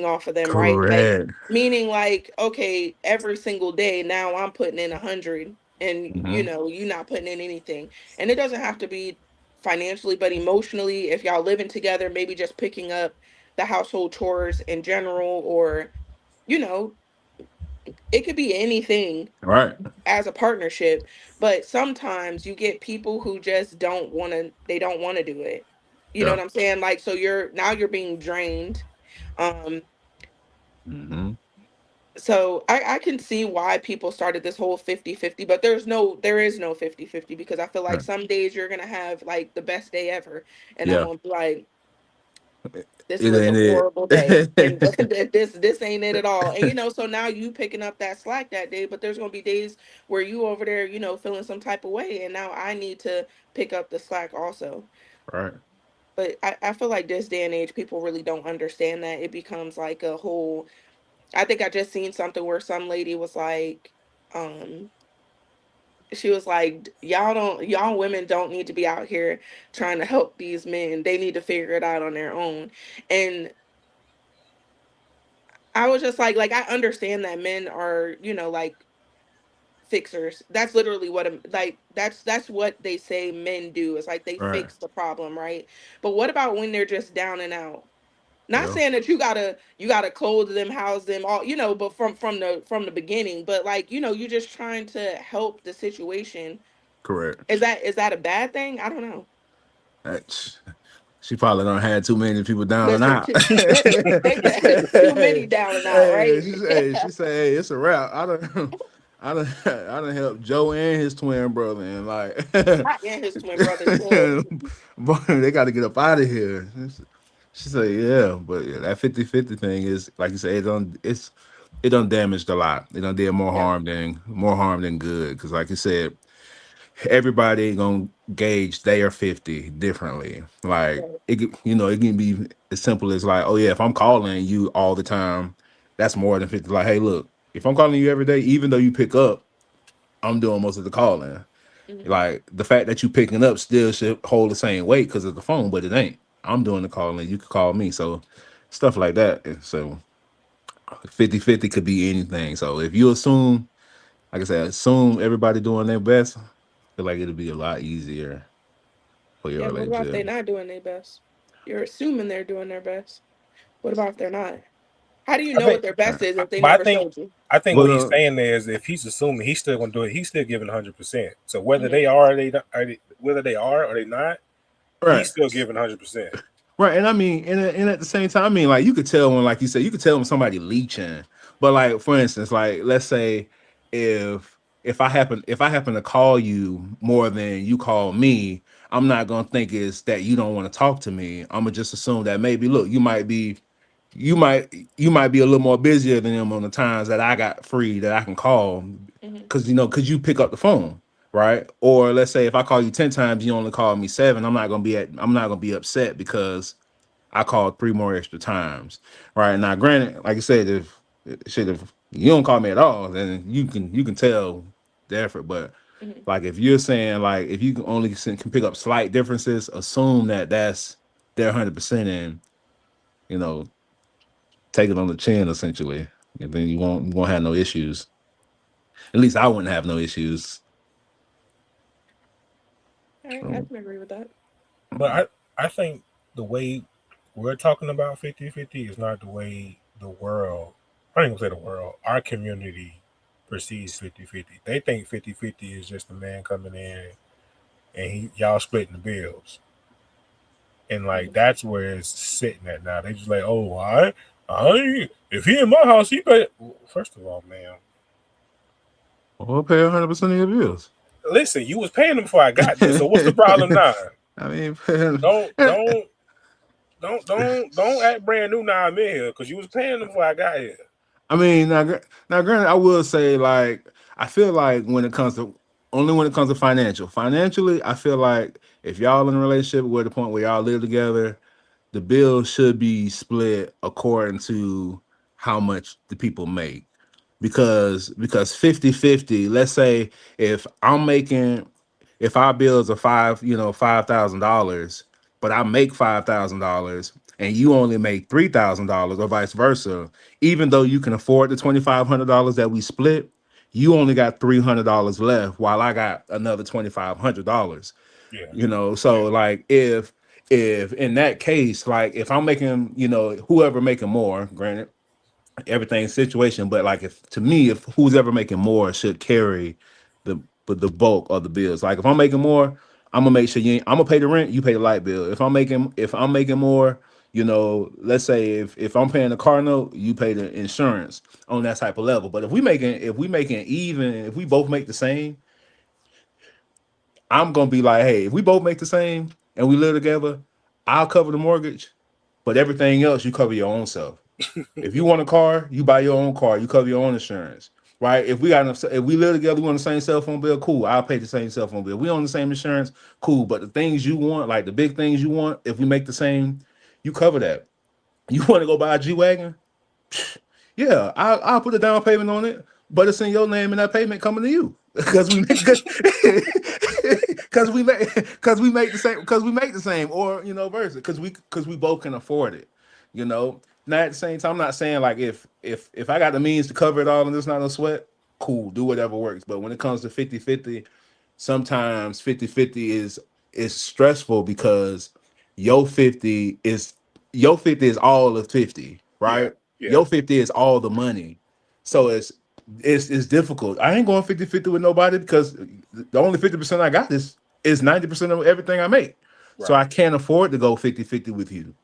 S4: off of them, right? Like, meaning like, okay, every single day now I'm putting in 100 and you're not putting in anything. And it doesn't have to be financially, but emotionally, if y'all living together, maybe just picking up the household chores in general, or it could be anything,
S3: right,
S4: as a partnership. But sometimes you get people who just don't want to do it, you know what I'm saying? Like, so you're being drained. So I can see why people started this whole 50-50, but there is no 50-50, because I feel like some days you're gonna have like the best day ever, and I'm gonna be like, this was a horrible day, and this ain't it at all. And so now you picking up that slack that day, but there's gonna be days where you over there, feeling some type of way, and now I need to pick up the slack also.
S3: Right.
S4: But I feel like this day and age, people really don't understand that. It becomes like a whole. I think I just seen something where some lady was like, she was like, y'all women don't need to be out here trying to help these men. They need to figure it out on their own. And I was just like I understand that men are, like fixers. That's literally what that's what they say men do. It's like they fix the problem, right? But what about when they're just down and out? Not saying that you gotta clothe them, house them, all, but from the beginning. But like, you're just trying to help the situation.
S3: Correct.
S4: Is that a bad thing? I don't know.
S3: She probably don't had too many people down and out.
S4: Too many down and out, right?
S3: She said, hey, it's a wrap. I done helped Joe and his twin brother, and like
S4: Not and his twin brother.
S3: Boy, they got to get up out of here. She said, yeah, but that 50-50 thing is, like you said, it done damaged a lot. It done did more harm than good. Because like you said, everybody gonna gauge their 50 differently. Like it can be as simple as like, oh yeah, if I'm calling you all the time, that's more than 50. Like, hey, look, if I'm calling you every day, even though you pick up, I'm doing most of the calling. Like the fact that you picking up still should hold the same weight because of the phone, but it ain't. I'm doing the calling, you could call me. So stuff like that. So 50-50 could be anything. So if you assume, like I said, everybody doing their best, I feel like it'll be a lot easier for your relationship.
S4: What about if they're not doing their best? You're assuming they're doing their best. What about if they're not? How do you know what their best is if they never showed you?
S2: I think what he's saying there is, if he's assuming, he's still going to do it. He's still giving 100%. So whether they are or they're not, he's still giving 100%.
S3: Right, and I mean, and at the same time, I mean, like you could tell when, like you said, you could tell when somebody leeching. But like, for instance, like let's say if I happen to call you more than you call me, I'm not gonna think it's that you don't want to talk to me. I'm gonna just assume that maybe, look, you might be a little more busier than them on the times that I got free that I can call, because you pick up the phone. right? Or let's say if I call you 10 times, you only call me 7, I'm not gonna be upset because I called 3 more extra times, right? Now, granted, like I said, if you don't call me at all, then you can tell the effort. But
S4: Mhm.
S3: like if you're saying like if you can only can pick up slight differences, assume that that's their 100% in, you know, take it on the chin essentially, and then you won't have no issues. At least I wouldn't have no issues.
S4: I can agree with that.
S2: But I think the way we're talking about 50-50 is not the way the world, I ain't gonna say the world, our community perceives 50-50. They think 50-50 is just a man coming in and y'all splitting the bills. And like that's where it's sitting at now. They just like, oh, if he in my house, he pay. First of all, man,
S3: I'll pay 100% of your bills.
S2: listen, you was paying them before I got there. So what's the problem now?
S3: I mean,
S2: don't act brand new now I'm in here because you was paying them before I got here.
S3: I mean, now, granted, I will say, like, I feel like when it comes to financially, I feel like if y'all in a relationship, we're at the point where y'all live together, the bill should be split according to how much the people make. Because 50-50, let's say if I'm making if our bills are $5,000, but I make $5,000 and you only make $3,000 or vice versa, even though you can afford the $2,500 that we split, you only got $300 left while I got another $2,500.
S2: Yeah.
S3: So like if in that case, like if I'm making, whoever making more, granted, everything's situation, but like if who's ever making more should carry the bulk of the bills. Like if I'm making more, I'm gonna make sure I'm gonna pay the rent, you pay the light bill. If I'm making more, let's say if I'm paying the car note, you pay the insurance on that type of level. But if we making even, if we both make the same, I'm gonna be like, hey, if we both make the same and we live together, I'll cover the mortgage, but everything else you cover your own self. If you want a car, you buy your own car. You cover your own insurance, right? If we live together, we on the same cell phone bill, cool. I'll pay the same cell phone bill. We on the same insurance, cool. But the things you want, like the big things you want, if we make the same, you cover that. You want to go buy a G-Wagon? Yeah, I'll put a down payment on it, but it's in your name and that payment coming to you because we make we make the same, or versa, because we both can afford it. Now at the same time, I'm not saying like if I got the means to cover it all and there's not no sweat, cool, do whatever works. But when it comes to 50-50, sometimes 50-50 is stressful because your 50 is all of 50, right?
S2: Yeah.
S3: Your 50 is all the money. So it's difficult. I ain't going 50-50 with nobody because the only 50% I got is 90% of everything I make. Right. So I can't afford to go 50-50 with you.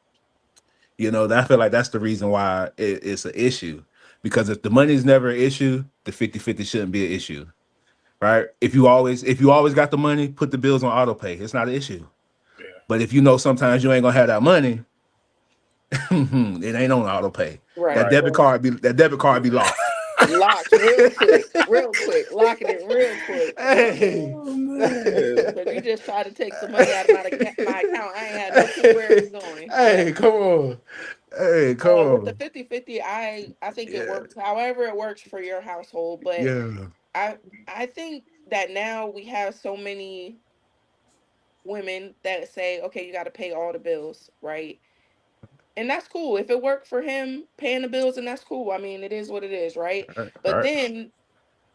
S3: I feel like that's the reason why it's an issue. Because if the money is never an issue, the 50-50 shouldn't be an issue. Right? If you always got the money, put the bills on auto pay. It's not an issue.
S2: Yeah.
S3: But if sometimes you ain't gonna have that money, it ain't on auto pay.
S4: Right.
S3: That debit card be locked.
S4: Locked real quick, locking it real quick.
S3: Hey,
S4: But you just tried to take some money out of my account. I ain't had no clue where it was going.
S3: Hey, come on. Hey, come on.
S4: With the 50-50, I think it works however it works for your household. But I think that now we have so many women that say, okay, you got to pay all the bills, right? And that's cool. If it worked for him paying the bills, and that's cool. I mean, it is what it is, right? But then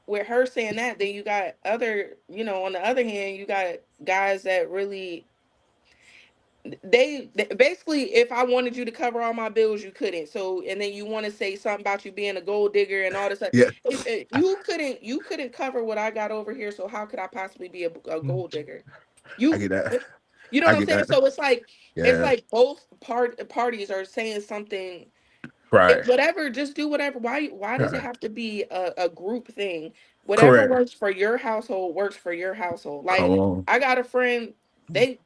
S4: with her saying that, then you got on the other hand, you got guys that really they basically, if I wanted you to cover all my bills, you couldn't. So, and then you want to say something about you being a gold digger and all this stuff.
S3: Yeah.
S4: You couldn't cover what I got over here. So how could I possibly be a gold digger?
S3: I get that.
S4: You know what I'm saying?
S3: That.
S4: So it's like both parties are saying something.
S3: Right.
S4: Whatever, just do whatever. Why does it have to be a group thing? Whatever
S3: Correct.
S4: works for your household works for your household. Like,
S3: Come on.
S4: I got a friend, her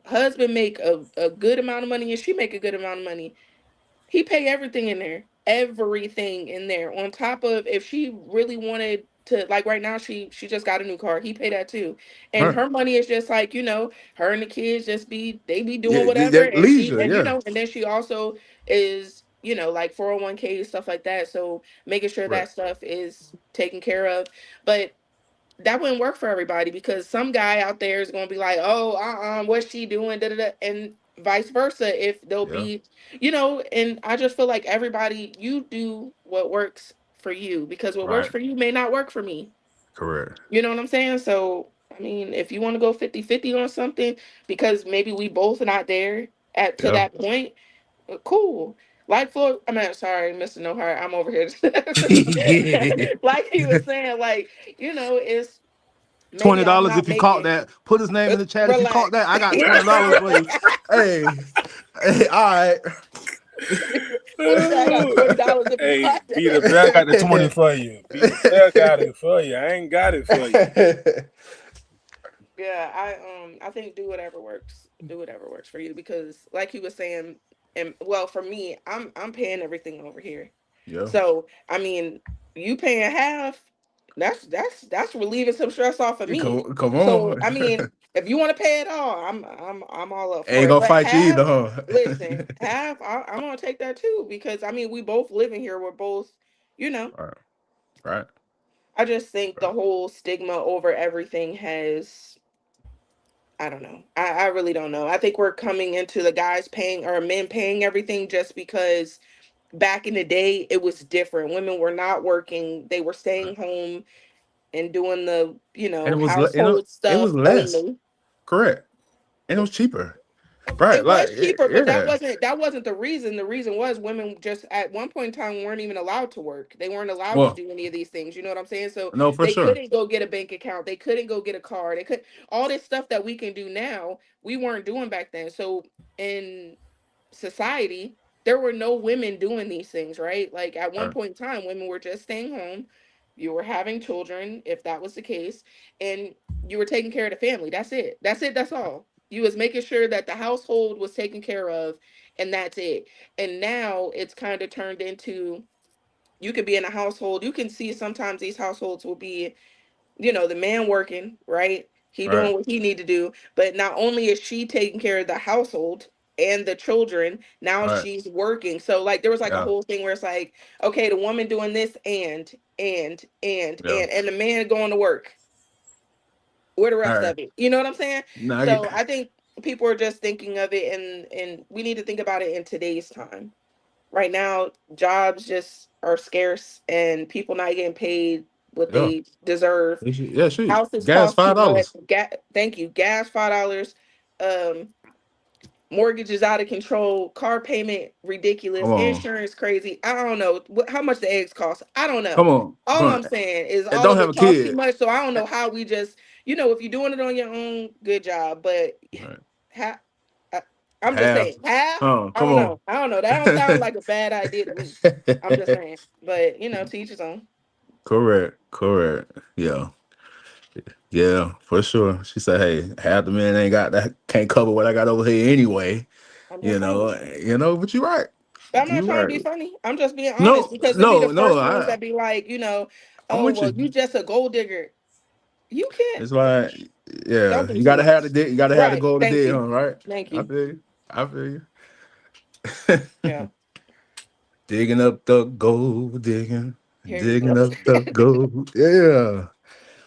S4: husband make a good amount of money and she make a good amount of money. He pay everything in there. Everything in there. On top of, if she really wanted to, like, right now she just got a new car. He pay that too. And
S3: Right.
S4: her money is just like, her and the kids just be doing
S3: Yeah,
S4: whatever,
S3: that
S4: and
S3: leisure. Yeah.
S4: and then she also is, like 401k stuff like that. So making sure
S3: Right.
S4: that stuff is taken care of. But that wouldn't work for everybody, because some guy out there is going to be like, oh, what's she doing? Da, da, da. And vice versa. If they'll
S3: Yeah.
S4: be, and I just feel like everybody, you do what works for you, because what works
S3: Right.
S4: for you may not work for me.
S3: Correct.
S4: You know what I'm saying? So, I mean, if you want to go 50-50 on something, because maybe we both are not there to
S3: Yeah.
S4: that point, cool. Like Floyd, I mean, sorry, Mr. No Heart, I'm over here. Like he was saying, like, it's maybe I'm
S3: $20
S4: not
S3: if you caught
S4: making.
S3: that. Put his name in the chat if you caught
S4: Relax.
S3: that. I got $20 for you. Hey, all right.
S4: I got $20 if you
S2: Hey,
S4: caught
S2: Peter,
S4: that.
S2: I got the 20 for you. Peter, I got it for you. I ain't got it for you.
S4: Yeah, I think do whatever works. Do whatever works for you, because like he was saying, and well, for me, I'm paying everything over here.
S3: Yeah.
S4: So I mean, you paying half, that's relieving some stress off of me.
S3: Come
S4: So
S3: on.
S4: I mean, if you want to pay it all, I'm all up for
S3: Ain't
S4: it.
S3: gonna
S4: But
S3: fight you either,
S4: half,
S3: huh?
S4: listen, half, I'm gonna take that too, because I mean, we both living here. We're both,
S3: Right. Right.
S4: I just think the
S3: Right.
S4: whole stigma over everything has, I don't know. I really don't know. I think we're coming into the guys paying, or men paying everything, just because back in the day it was different. Women were not working. They were
S3: Right.
S4: staying home and doing the,
S3: And
S4: household
S3: it was
S4: stuff
S3: less.
S4: only.
S3: Correct. And it was cheaper. Right.
S4: It
S3: Like,
S4: was cheaper, but
S3: yeah.
S4: that wasn't the reason. The reason was women just at one point in time weren't even allowed to work. They weren't allowed to
S3: Well,
S4: do any of these things. You know what I'm saying? So
S3: no, for
S4: they
S3: sure.
S4: couldn't go get a bank account. They couldn't go get a car. They could, all this stuff that we can do now, we weren't doing back then. So in society, there were no women doing these things, right? Like at one
S3: Right.
S4: point in time, women were just staying home. You were having children, if that was the case, and you were taking care of the family. That's it. That's it. That's all. You was making sure that the household was taken care of, and that's it. And now it's kind of turned into, you could be in a household. You can see sometimes these households will be, the man working, right? He
S3: Right.
S4: doing what he need to do, but not only is she taking care of the household and the children, now
S3: Right.
S4: she's working. So like there was like a
S3: Yeah.
S4: whole thing where it's like, okay, the woman doing this
S3: Yeah.
S4: and the man going to work. Where the
S3: All
S4: rest
S3: right.
S4: of it? You know what I'm saying?
S3: Now I get
S4: So I think people are just thinking of it, and we need to think about it in today's time. Right now, jobs just are scarce, and people not getting paid what
S3: yeah.
S4: they deserve.
S3: Yeah, shoot.
S4: Houses
S3: Gas
S4: cost too much.
S3: $5.
S4: Thank you. Gas $5. Um, Mortgages out of control. Car payment ridiculous.
S3: Come on.
S4: Insurance crazy. I don't know how much the eggs cost. I don't know.
S3: Come on.
S4: All
S3: Huh.
S4: I'm saying is
S3: And
S4: all
S3: don't
S4: of
S3: have
S4: it
S3: a
S4: costs too
S3: kid.
S4: much. So I don't know how we just, if you're doing it on your own, good job. But
S3: Right.
S4: ha- I, I'm just
S3: Half.
S4: saying half.
S3: Huh.
S4: I
S3: Come
S4: don't
S3: on.
S4: know. I don't know. That don't sound like a bad idea to me. I'm just saying. But to each his own.
S3: Correct. Correct. Yeah. Yeah, for sure. She said, "Hey, half the men ain't got that, can't cover what I got over here anyway."
S4: I'm just saying.
S3: But you're right.
S4: But I'm not
S3: You're
S4: trying to
S3: right.
S4: be funny. I'm just being honest,
S3: No,
S4: because it'd be the
S3: no, no.
S4: first ones that be like,
S3: I'm
S4: oh
S3: with
S4: well,
S3: you.
S4: you just a gold digger. You can't.
S3: It's like,
S4: Don't
S3: yeah,
S4: do
S3: you
S4: too
S3: gotta have the
S4: much.
S3: dig. You gotta have the
S4: Right.
S3: gold to
S4: Thank
S3: dig,
S4: you.
S3: huh? Right.
S4: Thank
S3: I
S4: you.
S3: feel you. I feel you.
S4: Yeah.
S3: Digging up the gold,
S4: Here you
S3: digging
S4: go.
S3: up the gold. Yeah.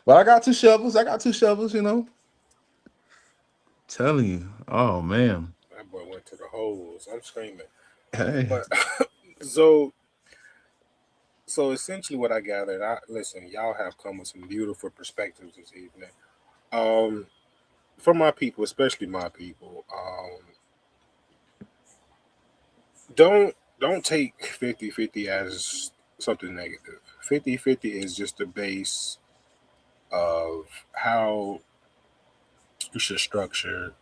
S3: Well, I got two shovels. Telling you. Oh man.
S2: That boy went to the holes. I'm screaming.
S3: Hey.
S2: But so essentially what I gathered, listen, y'all have come with some beautiful perspectives this evening. For my people, especially my people, don't take 50-50 as something negative. 50-50 is just the base of how you should structure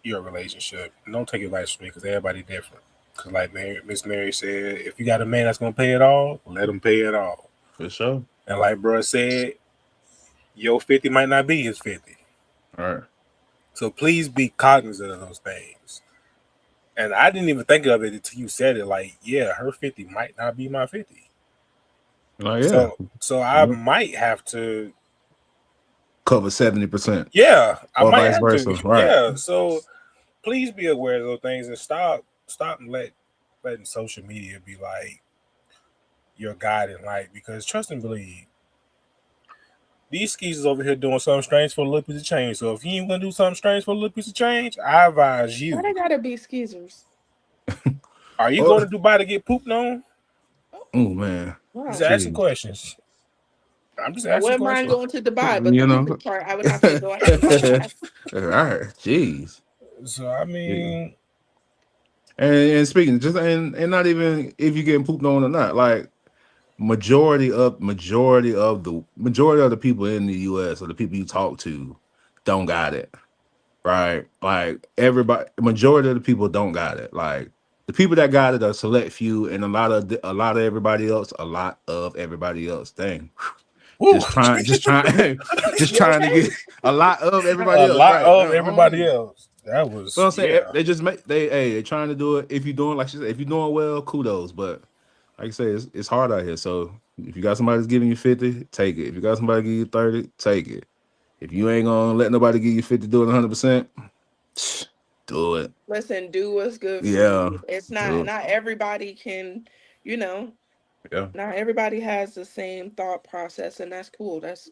S2: your relationship. And don't take advice from me, because everybody different. Because like Miss Mary said, if you got a man that's gonna pay it all, let him pay it all.
S3: For sure.
S2: And like bro said, your 50 might not be his 50.
S3: All right.
S2: So please be cognizant of those things. And I didn't even think of it until you said it. Like, yeah, her 50 might not be my 50.
S3: Oh yeah.
S2: So I might have to
S3: cover 70%.
S2: Yeah, I
S3: or
S2: might
S3: vice
S2: have
S3: versa.
S2: to.
S3: Right.
S2: Yeah, so please be aware of those things and stop and letting social media be like your guiding light, because trust and believe, these skeezers over here doing something strange for a little piece of change. So if you ain't gonna do something strange for a little piece of change, I advise
S4: Why
S2: you.
S4: they gotta be skeezers?
S2: Are you going to Dubai to get pooped on?
S3: Oh man.
S2: Just
S4: Wow.
S2: asking questions. I'm just
S4: I
S2: asking
S4: wouldn't mind
S2: questions.
S4: going to Dubai, but
S3: You
S4: the
S3: know.
S4: pooping part, I would not say go ahead and bypass.
S3: All right. Jeez.
S2: So I mean,
S3: And speaking, just and not even if you're getting pooped on or not, like majority of the people in the US or the people you talk to don't got it. Right? Like everybody, majority of the people don't got it. Like the people that got it are select few, and a lot of everybody else, Dang.
S2: woo,
S3: Just trying just
S4: You
S3: trying to
S4: okay?
S3: get a lot of everybody
S2: a
S3: else.
S2: lot
S3: Right.
S2: of everybody else. That was
S3: So I'm saying
S2: yeah.
S3: they just make they're trying to do it. If you're doing, like she said, if you're doing well, kudos. But like I say, it's hard out here. So if you got somebody that's giving you 50, take it. If you got somebody give you 30, take it. If you ain't gonna let nobody give you 50, do it 100%, do it.
S4: Listen, do what's good for
S3: Yeah.
S4: you. It's
S3: Do
S4: not
S3: it.
S4: everybody can, you know,
S3: Yeah.
S4: not everybody has the same thought process, and that's cool. That's,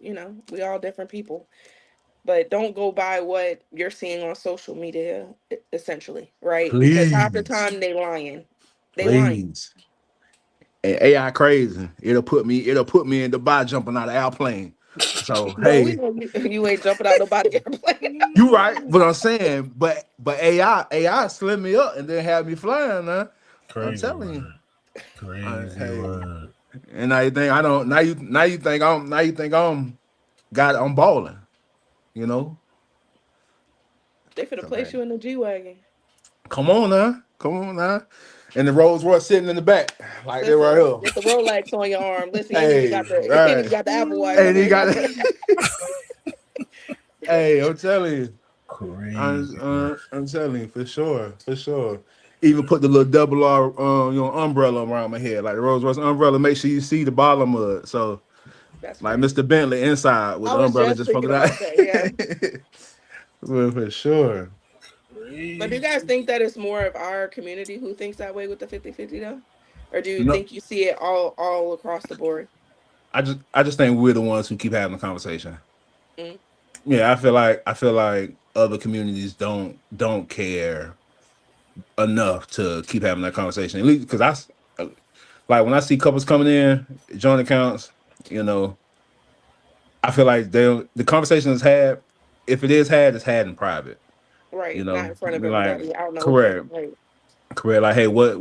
S4: we all different people. But don't go by what you're seeing on social media, essentially, right? Because half the
S3: Please.
S4: time they lying. They lying.
S3: Please. And AI crazy. It'll put me in Dubai jumping out of airplane. So
S4: No, we
S3: hey,
S4: know you ain't jumping out nobody airplane.
S3: you right, but I'm saying, but AI slim me up and then have me flying, man. I'm
S2: Crazy
S3: telling you.
S2: word. Crazy word.
S3: And now you think I don't. Now you think I'm balling. You know.
S4: They finna
S3: So,
S4: place
S3: hey,
S4: you in the G-Wagon.
S3: come on now. And the Rolls Royce sitting in the back, like they right
S4: Listen,
S3: here.
S4: with the Rolex on your arm. Listen, you ain't even
S3: Hey,
S4: got the you ain't
S3: right.
S4: even got the Apple Watch
S3: And
S4: on
S3: he
S4: there.
S3: got it. Hey, I'm telling you.
S2: Crazy.
S3: I'm telling you for sure. Even put the little double R, umbrella around my head, like the Rolls Royce umbrella. Make sure you see the bottom of it. So,
S4: That's
S3: like
S4: crazy.
S3: Mr. Bentley inside with
S4: I
S3: the
S4: was
S3: umbrella
S4: just
S3: just
S4: thinking
S3: poking out.
S4: about that, yeah.
S3: Well, for sure.
S4: But do you guys think that it's more of our community who thinks that way with the 50-50 though? Or do you
S3: No,
S4: think you see it all across the board?
S3: I just think we're the ones who keep having the conversation.
S4: Mm.
S3: Yeah, I feel like other communities don't care enough to keep having that conversation. At least because like when I see couples coming in, joint accounts, I feel like the conversation is had. If it is had, it's had in private.
S4: Right. Not in front of
S3: Like
S4: everybody out in the open.
S3: correct,
S4: Right.
S3: correct. Like, hey, what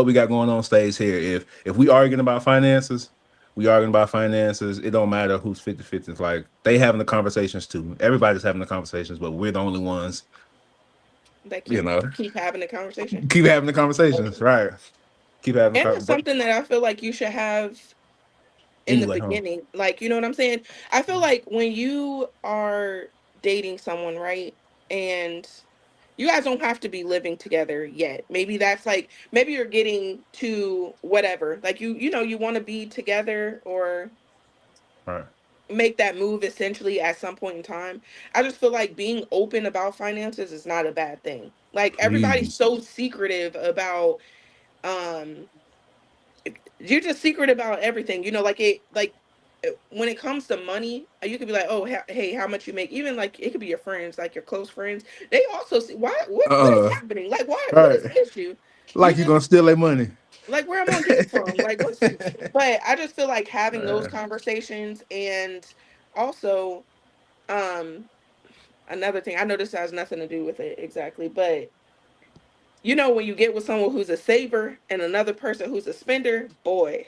S3: we got going on stays here. If we arguing about finances, we arguing about finances. It don't matter who's 50-50. It's like they having the conversations too. Everybody's having the conversations, but we're the only ones,
S4: That
S3: you know,
S4: keep having the conversation.
S3: keep having the conversations, right? Keep having
S4: And it's something that I feel like you should have in the
S3: anyway, huh?
S4: beginning. Like, you know what I'm saying? I feel like when you are dating someone, right? And you guys don't have to be living together yet. Maybe that's like maybe you're getting to whatever. Like you want to be together or
S3: Right.
S4: make that move essentially at some point in time. I just feel like being open about finances is not a bad thing. Like everybody's
S3: Please.
S4: so secretive about um you're just secret about everything, when it comes to money, you could be like, oh, hey, how much you make? Even like it could be your friends, like your close friends. They also see what is happening? Like, what is
S3: Right.
S4: the issue? You
S3: Like you
S4: just
S3: gonna steal their money.
S4: like where I'm gonna get it from? Like, but I just feel like having those
S3: Uh,
S4: conversations, and also um another thing, I know this has nothing to do with it exactly, but when you get with someone who's a saver and another person who's a spender, boy.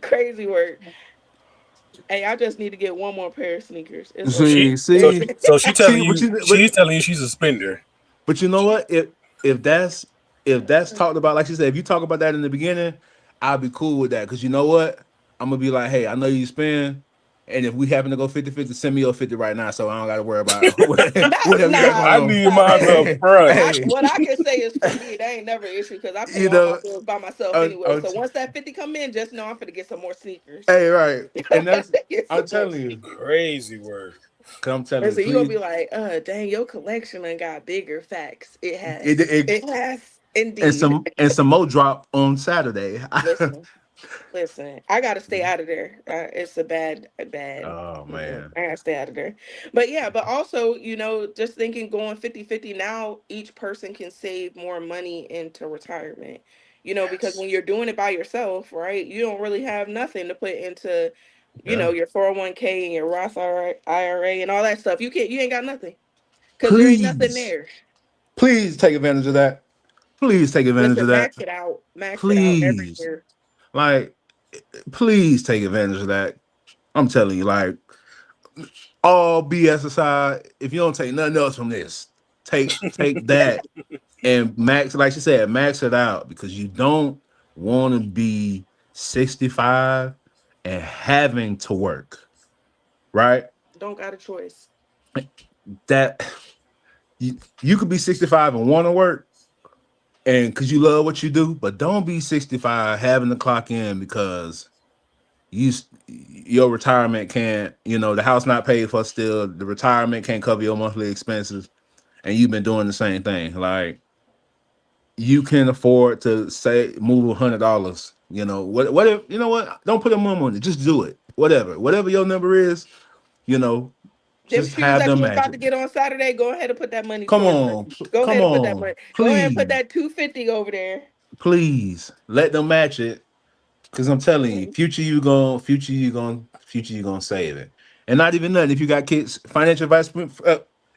S4: Crazy work. Hey, I just need to get one more pair of sneakers. It's okay.
S2: She
S3: see,
S2: so
S4: It's
S3: see,
S2: she so she telling
S3: see,
S2: you she's telling you she's a spender.
S3: but you know what? If that's talked about, like she said, if you talk about that in the beginning, I'll be cool with that. Cause you know what? I'm gonna be like, hey, I know you spend. And if we happen to go 50-50, send me your 50 right now, so I don't got to worry about whatever you
S4: Nah,
S3: got
S2: I
S3: going on.
S2: need mine up front.
S3: Hey,
S4: what I can say is for me, that ain't never an issue because I pay
S3: you
S4: all my
S3: know,
S4: bills by myself
S3: uh,
S4: anyway.
S3: uh,
S4: So once that 50 come in, just know I'm gonna get some more sneakers.
S3: hey, right, and that's
S4: Get
S3: I'm
S4: some more
S3: telling you,
S4: sneakers.
S2: Crazy word.
S3: 'cause I'm telling
S4: And
S3: you,
S4: so you gonna be
S3: please,
S4: like, dang, your collection done got bigger. Facts. It has.
S3: it
S4: It has
S3: and
S4: indeed.
S3: some more drop on Saturday.
S4: Listen. Listen, I gotta stay out of there. It's a bad.
S3: Oh man,
S4: I gotta stay out of there. But yeah, but also, just thinking going 50-50 now, each person can save more money into retirement. Because
S3: yes,
S4: when you're doing it by yourself, right, you don't really have nothing to put into,
S3: yeah.
S4: your 401k and your Roth IRA and all that stuff. You ain't got nothing because there ain't nothing
S3: Please,
S4: there.
S3: please take advantage of that. Please take advantage of
S4: Listen,
S3: that.
S4: max it out every
S3: Please,
S4: year.
S3: like, please take advantage of that. I'm telling you, like, all BS aside, if you don't take nothing else from this, take that and max, like she said, max it out because you don't want to be 65 and having to work, right?
S4: Don't got a choice.
S3: That you could be 65 and want to work and because you love what you do, but don't be 65 having to clock in because your retirement can't, the house not paid for still, the retirement can't cover your monthly expenses, and you've been doing the same thing. Like you can afford to say move $100. What if don't put a mum on it, just do it. Whatever your number is, you know,
S4: Them
S3: just
S4: shoes
S3: have
S4: that
S3: them
S4: you
S3: match
S4: about
S3: it.
S4: to get on Saturday, go ahead and put that money
S3: Come
S4: towards them.
S3: on,
S4: Go
S3: come
S4: ahead and put that
S3: on,
S4: money. Go ahead and put
S3: please,
S4: that 250 over there.
S3: please let them match it. Because I'm telling you,
S4: Mhm.
S3: future you gonna save it, and not even nothing. If you got kids, financial advice.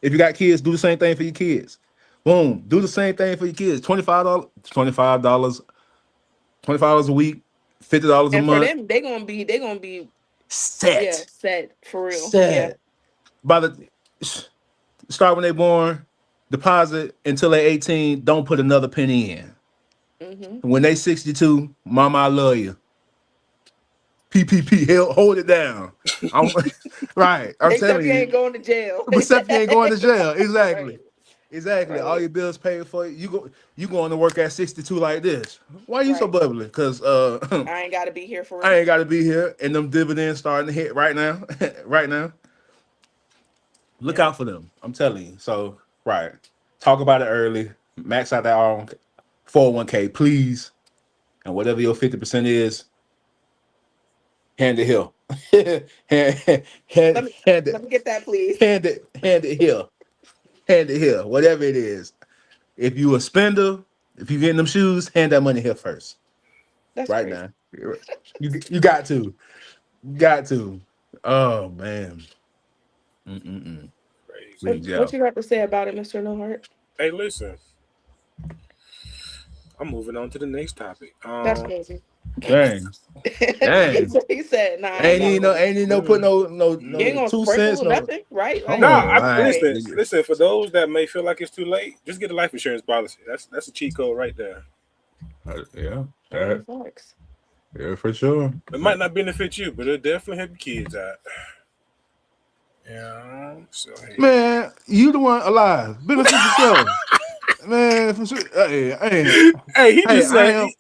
S3: If you got kids, do the same thing for your kids. Boom, do the same thing for your kids. $25 a week, $50 a
S4: And for
S3: month.
S4: them, they gonna be yeah,
S3: Set,
S4: set for real. Yeah.
S3: set. By the start when they born, deposit until they 18. Don't put another penny in.
S4: Hmm.
S3: When they 62, mama, I love you. PPP, hold it down. I'm right. I'm
S4: Except
S3: telling
S4: you
S3: you.
S4: ain't going to jail.
S3: But except you ain't going to jail.
S4: Right.
S3: Exactly. Exactly. All
S4: Right.
S3: your bills paid for. You going to work at 62 like this. Why you so
S4: Right.
S3: bubbly? Because
S4: I ain't gotta be here for
S3: I
S4: real.
S3: ain't gotta be here and them dividends starting to hit right now. Right now. Look
S4: Yeah.
S3: out for them. I'm telling you. So right. Talk about it early. Max out that 401k, please. And whatever your 50% is, hand it here. hand,
S4: Let
S3: hand,
S4: me
S3: hand
S4: let
S3: it,
S4: me get that, please.
S3: hand it here. Hand it here. Whatever it is. If you a spender, if you getting them shoes, hand that money here first.
S4: That's
S3: Right
S4: crazy.
S3: now. You got to. Got to. Oh man. Mm-mm-mm.
S2: Crazy.
S4: What
S3: Please,
S4: what
S3: yeah.
S4: you got to say about it, Mr. No Heart?
S2: Hey, listen. I'm moving on to the next topic.
S4: That's crazy.
S3: Dang.
S4: he
S3: Dang.
S4: said, I ain't gotta move.
S3: Ain't even no put
S4: You ain't
S3: no
S4: gonna
S3: 2 cents.
S4: sprinkle
S3: No.
S4: nothing, right?
S3: Come
S4: Like,
S2: Nah,
S3: on. Right.
S4: right.
S2: listen. For those that may feel like it's too late, just get a life insurance policy. That's a cheat code right there.
S3: Yeah.
S4: Facts.
S3: Yeah, for sure.
S2: It might not benefit you, but it'll definitely help your kids out. Yeah. So hey,
S3: Man, you the one alive. Benefit yourself. Man, for sure.
S2: hey, he
S3: Hey,
S2: just said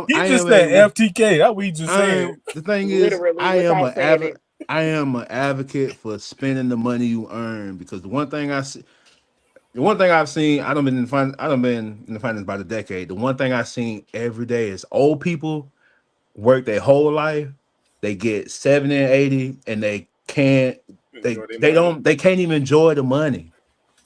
S2: he
S3: I
S2: just
S3: am
S2: said
S3: a
S2: FTK. That what he just said.
S3: the thing is,
S4: Literally, without saying it.
S3: I am an advocate for spending the money you earn because the one thing I've seen, I don't been in the finance about a decade. The one thing I've seen every day is old people work their whole life, they get 70 and 80, and they can't
S2: Enjoy their money.
S3: they can't even enjoy the money.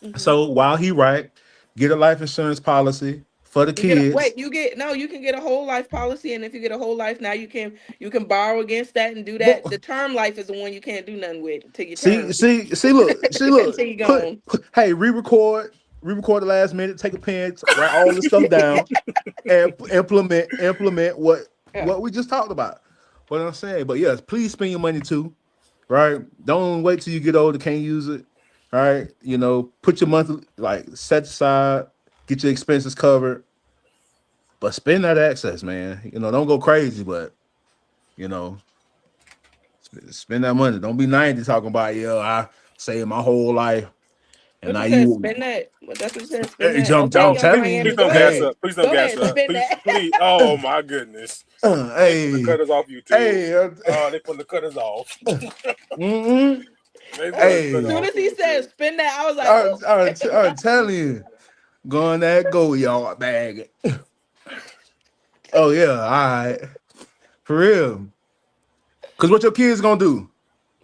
S4: Hmm.
S3: So while he right, get a life insurance policy for the
S4: You get a,
S3: kids.
S4: wait. You can get a whole life policy, and if you get a whole life now, you can borrow against that and do
S3: But
S4: that. The term life is the one you can't do nothing with until you
S3: see,
S4: term
S3: see, see, look.
S4: until you gone.
S3: Hey, re-record the last minute, take a pen, write all this stuff down, and implement
S4: Yeah.
S3: what we just talked about. What I'm saying, but yes, please spend your money too, right? Don't wait till you get older, can't use it, right? Put your monthly set aside, get your expenses covered, but spend that excess, man. Don't go crazy, but you know, Spend that money. Don't be 90 talking about, yeah, I saved my whole life. And
S4: What
S3: now
S4: you said,
S3: you
S4: spend that. Well, that's what you said, spend
S3: hey,
S4: that.
S3: jump
S4: Okay,
S3: I'm
S4: Young
S3: telling you.
S4: Miami,
S2: Please
S4: go
S2: don't gas
S4: ahead.
S3: Hey,
S2: up. Please don't
S4: Go
S2: gas
S4: ahead,
S2: up.
S4: spend
S2: Please,
S4: that.
S2: please. Oh my goodness. They finna cut
S3: hey,
S2: us off YouTube.
S3: hey,
S2: Oh, they finna cut us off.
S3: mm-mm.
S2: They finna cut
S3: Hey,
S4: As soon
S2: off
S4: as he said
S2: YouTube.
S4: spend that, I was like, oh.
S3: I'm telling you, going that go yard bag. Oh yeah, all right, for real. Cause what your kids gonna do?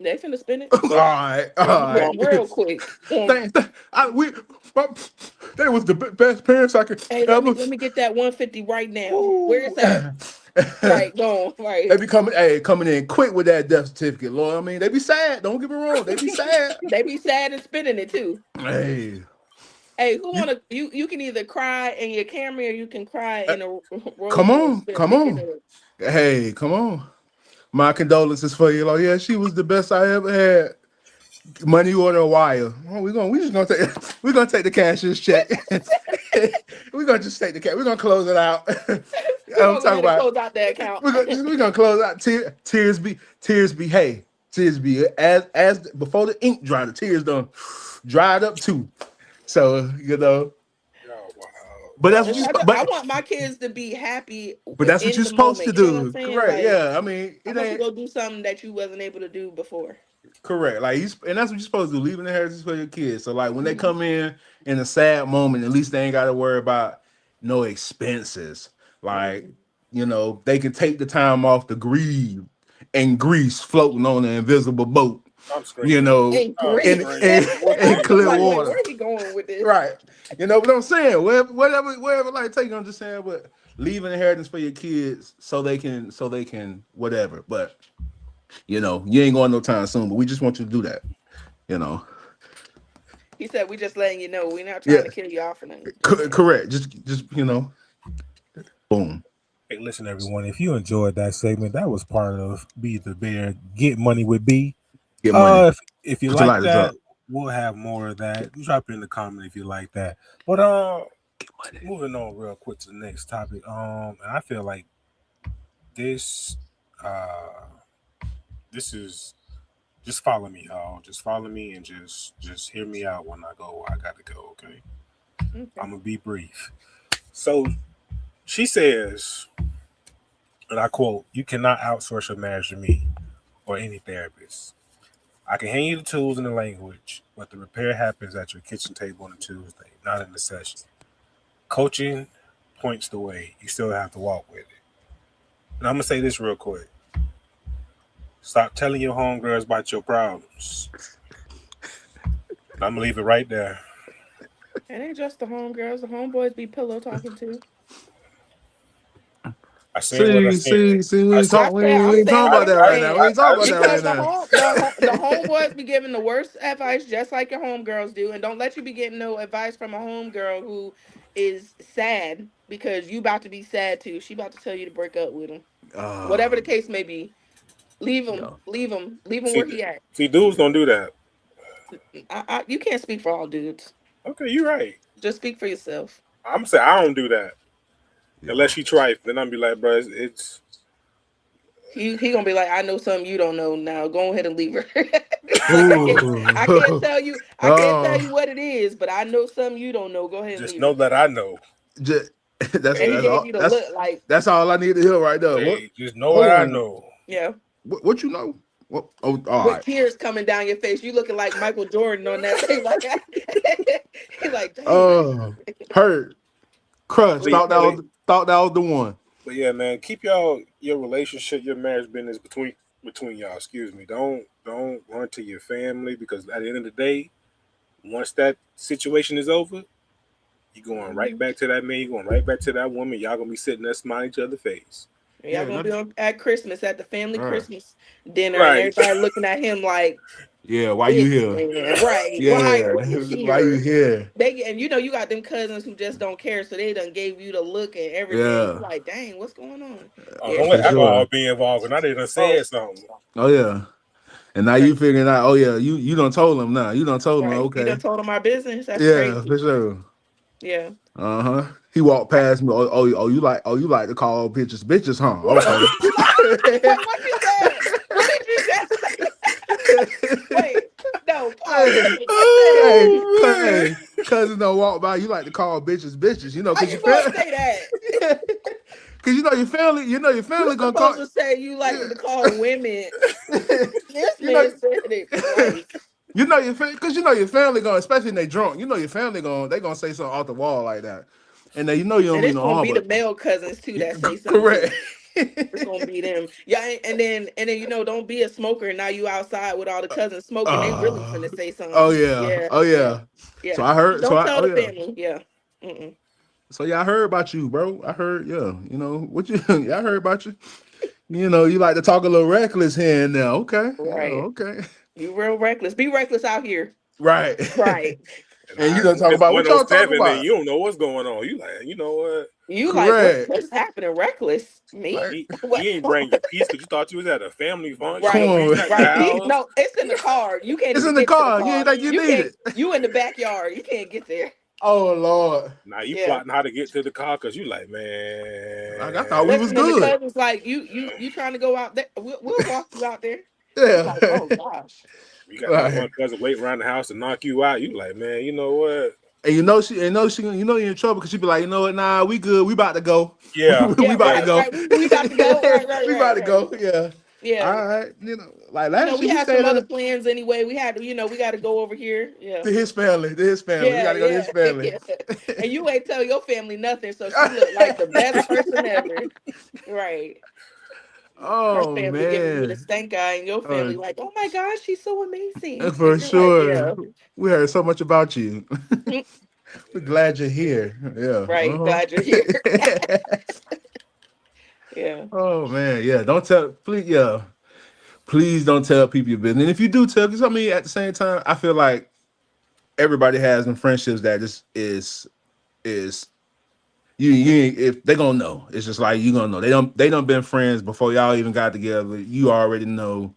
S4: They finna spend it
S3: All right, all right.
S4: real quick.
S3: They was the best parents I could
S4: Hey,
S3: ever.
S4: let me get that 150 right now. Where
S3: Ooh.
S4: is that? Right, go on. Right.
S3: They be coming in quick with that death certificate, Lord. I mean, they be sad. Don't get me wrong. They be sad.
S4: They be sad and spending it too.
S3: Hey,
S4: Hey, who
S3: you,
S4: wanna you can either cry in your camera or you can cry
S3: uh,
S4: in a Rolls
S3: come
S4: Royce.
S3: on, come
S4: Pick your
S3: on.
S4: name.
S3: Hey, come on. My condolences for you. Like, yeah, she was the best I ever had. Money order wire. Oh, we're gonna take the cashier's check. We're gonna just take the cash. We're gonna close it out.
S4: We're
S3: I'm
S4: gonna go
S3: talking
S4: ahead and
S3: about
S4: close out the account.
S3: we're gonna close out tears be hey, tears be as before the ink dried, the tears done dried up too. So
S2: Oh, wow.
S3: but that's what
S4: It's
S3: you
S4: like, I
S3: but
S4: want my kids to be happy
S3: but that's what
S4: in
S3: you're
S4: the
S3: supposed to
S4: moment. You know what I'm
S3: do.
S4: saying?
S3: Correct.
S4: Like,
S3: Yeah. I mean,
S4: I
S3: it
S4: want you
S3: ain't
S4: to go do something that you wasn't able to do before.
S3: correct. Like and that's what you're supposed to do, leaving the inheritance for your kids. So like when they
S4: Mhm.
S3: come in a sad moment, at least they ain't gotta worry about no expenses. Like,
S4: Mhm.
S3: they can take the time off to grieve and grease floating on an invisible boat,
S2: I'm
S3: you
S2: screaming.
S3: know,
S4: And
S2: I'm
S4: great.
S2: screaming. What
S3: in
S2: they
S4: I'm
S3: clear
S4: like,
S2: doing?
S4: wait,
S3: water.
S4: where are you going with this?
S3: Right. You know what I'm saying? Wherever like take, I'm just saying, but leave an inheritance for your kids so they can whatever. But you ain't going no time soon, but we just want you to do that, you know.
S4: He said, we just letting you know. We're not
S3: Yeah,
S4: trying to kill you off or nothing. Just saying.
S3: correct. Just boom.
S2: Hey, listen, everyone. If you enjoyed that segment, that was part of Be the Bear Get Money with B.
S3: Get money.
S2: If you
S3: Put your
S2: like
S3: lighters
S2: that,
S3: up.
S2: we'll have more of that. Drop it in the comment if you like that. But
S3: Get money.
S2: moving on real quick to the next topic. And I feel like this this is just follow me, y'all. Just follow me and just hear me out when I go where I gotta go, okay?
S4: Okay.
S2: I'm gonna be brief. So she says, and I quote, "You cannot outsource your marriage to me or any therapist. I can hand you the tools and the language, but the repair happens at your kitchen table on a Tuesday, not in the session. Coaching points the way. You still have to walk with it." And I'm gonna say this real quick. Stop telling your homegirls about your problems. And I'm gonna leave it right there.
S4: It ain't just the homegirls. The homeboys be pillow talking too.
S2: I said what I said.
S3: We
S2: I
S3: ain't
S2: said,
S3: talking.
S4: I'm
S3: We ain't
S4: saying
S3: talking
S4: what
S3: about
S4: I'm
S3: that right now.
S4: saying.
S3: We ain't talking about that
S4: Because
S3: right now.
S4: the homeboys be giving the worst advice just like your homegirls do. And don't let you be getting no advice from a homegirl who is sad because you about to be sad too. She about to tell you to break up with him. Whatever the case may be. Leave him.
S3: No.
S4: Leave him. Leave him
S2: see,
S4: where he at.
S2: dudes don't do that.
S4: You can't speak for all dudes.
S2: Okay, you're right.
S4: Just speak for yourself.
S2: I'm saying I don't do that
S3: Yeah.
S2: unless she tripe. Then I'm be like, bro, it's
S4: He gonna be like, I know something you don't know now. Go ahead and leave her.
S3: Ooh.
S4: I can't tell you. I can't tell you
S3: Oh,
S4: what it is, but I know something you don't know. Go ahead and
S2: just
S4: leave
S2: know
S4: her.
S2: that I know.
S3: that's
S4: And he
S3: that's
S4: gave
S3: all.
S4: you the look like,
S3: That's all I need to hear right there. What?
S2: Hey, just know that I
S3: Oh,
S2: know.
S4: yeah,
S3: what you know? What? Oh, all
S4: with
S3: right.
S4: tears coming down your face. You looking like Michael Jordan on that thing. Like he like, dang.
S3: Hurt, crushed.
S2: But,
S4: Right.
S3: Thought that was the one.
S2: but yeah, man, keep your relationship, your marriage business between y'all. Excuse me. Don't run to your family because at the end of the day, once that situation is over, you're going right back to that man. You're going right back to that woman. Y'all gonna be sitting there smiling each other face.
S4: Y'all
S3: Yeah,
S4: gonna be at Christmas at the family
S3: right.
S4: Christmas dinner, and
S2: Right.
S4: everybody looking at him like,
S3: Yeah, why you
S4: this
S3: here?
S4: man, right? Why
S3: Yeah,
S4: are you
S3: why you
S4: here?
S3: here?
S4: And you got them cousins who just don't care, so they done gave you the look and everything. You
S3: Yeah,
S4: like, dang, what's going on?
S2: Oh,
S4: Yeah,
S2: don't
S3: for
S2: let alcohol
S3: sure.
S2: be involved. And I didn't say something.
S3: Oh yeah. And now you figuring out, oh yeah, you done told him now. You done told him,
S4: right. You done
S3: okay.
S4: told them our business. That's
S3: Yeah,
S4: crazy.
S3: for sure.
S4: Yeah.
S3: Uh-huh. He walked past me. You like to call bitches, huh? Okay.
S4: What you said? What did you just Yo, pause.
S2: Oh,
S3: Hey,
S2: man.
S3: cousins don't walk by. You like to call bitches, you know,
S4: How
S3: because
S4: you
S3: you
S4: gonna
S3: feel,
S4: say that?
S3: because you know your family,
S4: You're
S3: gonna call.
S4: supposed to say you like to call women. This
S3: you know,
S4: man said it twice.
S3: you know your because you know your family gonna, especially when they drunk. You know your family they gonna say something off the wall like that, and then you know you don't
S4: And
S3: mean
S4: it's
S3: no
S4: gonna
S3: harm,
S4: be the
S3: but
S4: male cousins too that say something
S3: correct.
S4: too. It's gonna be them. Yeah, and then don't be a smoker. And now you outside with all the cousins smoking. They really
S3: Uh,
S4: finna say
S3: oh
S4: something.
S3: yeah,
S4: Yeah,
S3: oh
S4: yeah,
S3: yeah. So
S4: yeah.
S3: I heard.
S4: Don't tell
S3: Oh
S4: the
S3: yeah.
S4: family. Yeah. Mm-mm.
S3: So yeah, I heard about you, bro. I heard, yeah. You know what you? Yeah, I heard about you. You know, you like to talk a little reckless here and there. Okay, yeah,
S4: Right.
S3: okay,
S4: You real reckless. Be reckless out here.
S3: right.
S4: Right.
S2: And
S3: And you don't talk
S2: it's
S3: about what y'all talking
S2: 107, and
S3: about.
S2: you don't know what's going on. You like, you know what?
S4: You like
S3: Correct.
S4: what's happening? Reckless? Me?
S3: Like,
S4: What?
S2: You ain't bring your piece because you thought you was at a family function.
S3: come
S2: Your
S4: Right.
S2: piece
S3: on.
S2: at the
S4: Right.
S2: house.
S4: No, it's in the car. You can't
S3: It's
S4: even
S3: in the
S4: get to the
S3: car. You ain't
S4: car.
S3: think you
S4: You
S3: need
S4: can't.
S3: it.
S4: You in the backyard. You can't get there.
S3: Oh Lord.
S2: Now you
S4: Yeah.
S2: plotting how to get to the car because you like,
S3: Like, I thought we
S2: man.
S3: was
S4: Listen, and the
S3: good.
S4: cousin's like, you trying to go out there? We'll walk you out there. It's
S3: Yeah.
S4: like, oh gosh.
S2: You got that one
S3: Right.
S2: cousin waiting around the house to knock you out. You like, man, you know what?
S3: And you're in trouble because she be like, you know what? Nah, we good. We about to go.
S2: Yeah,
S3: We
S4: Yeah.
S3: about to
S2: yeah.
S4: Right.
S3: go.
S4: Right. We about to go. Right. Right.
S3: We
S4: Right.
S3: about to
S4: Right.
S3: go. Yeah.
S4: Yeah.
S3: All right. Like last
S4: We
S3: year we
S4: had some
S3: stayed
S4: other
S3: up
S4: plans anyway. We had to, we got to go over here. Yeah.
S3: to his family. To his family. We
S4: Yeah.
S3: gotta go to
S4: Yeah.
S3: his family.
S4: Yeah. And you ain't tell your family nothing, so she looked like the best person ever. Right. Her
S3: Oh
S4: family giving you the
S3: man.
S4: stank eye, and your
S3: Uh,
S4: family like, oh my gosh, she's so amazing,
S3: for
S4: and you're like,
S3: sure.
S4: yeah.
S3: We heard so much about you. We're glad you're here. Yeah.
S4: Right. Glad you're here. Yeah.
S3: Oh man, yeah. Don't tell, please, yeah. Please don't tell people your business. And if you do tell, because I mean, at the same time, I feel like everybody has some friendships that just is you if they gonna know. It's just like you gonna know. They don't been friends before y'all even got together. You already know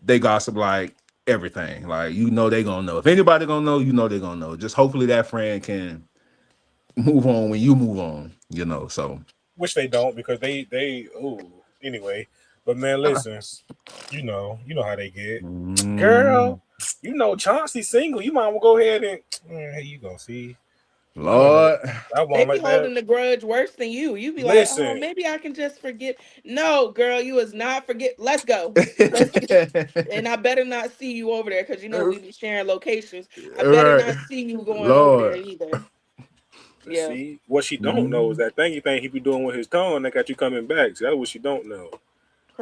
S3: they gossip like everything. Like you know they gonna know. If anybody gonna know, you know they gonna know. Just hopefully that friend can move on when you move on, you know. So
S2: Which they don't because they anyway. But man, listen, you know how they get. Girl, you know Chauncey's single. You might well go ahead and here you go. See,
S3: Lord.
S2: I
S4: They
S2: want
S4: be
S2: like
S4: holding
S2: that.
S4: the grudge worse than you. You be like, oh,
S2: Listen,
S4: maybe I can just forget. No, girl, you is not forget. Let's go. Let's and I better not see you over there because we be sharing locations. I better
S3: Right.
S4: not see you going over there
S3: Lord.
S4: either. Yeah.
S2: see what she don't know is that thingy thing he be doing with his tongue that got you coming back. See, that's what she don't know.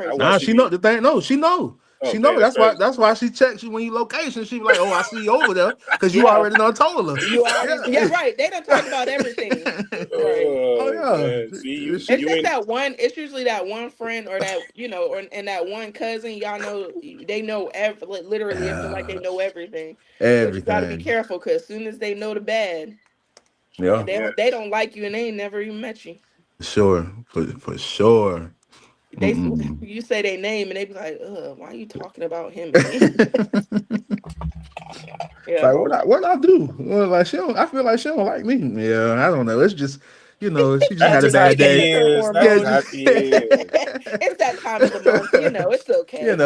S2: That's
S4: Crazy.
S2: why
S3: Nah,
S2: she
S3: she
S2: be.
S3: know the thing. No, she know.
S2: Oh,
S3: She know.
S2: damn, crazy.
S3: That's why she checks you when you location. She be like, oh, I see you over there. Because you
S4: Yeah.
S3: already done told her.
S4: You already, yeah, right. They done talked about everything. Right.
S3: Oh yeah.
S2: Man. See, you
S4: It's just
S2: ain't.
S4: that one. It's usually that one friend or that or and that one cousin. Y'all know they know literally. It feel like they know everything. But you got to be
S3: Everything.
S4: careful because as soon as they know the bad,
S3: Yeah.
S4: and they don't like you and they ain't never even met you.
S3: Sure. For sure.
S4: They
S3: Mm-mm.
S4: you say their name and they be like, why are you talking about him again? Yeah.
S3: Like what I do? Well, like she don't. I feel like she don't like me. Yeah, I don't know. It's just she just
S2: That's
S3: had a
S2: just how
S3: bad
S2: she
S3: day.
S2: is.
S3: Yeah,
S2: That's how
S3: just,
S2: she is.
S4: It's that time of the month, it's okay.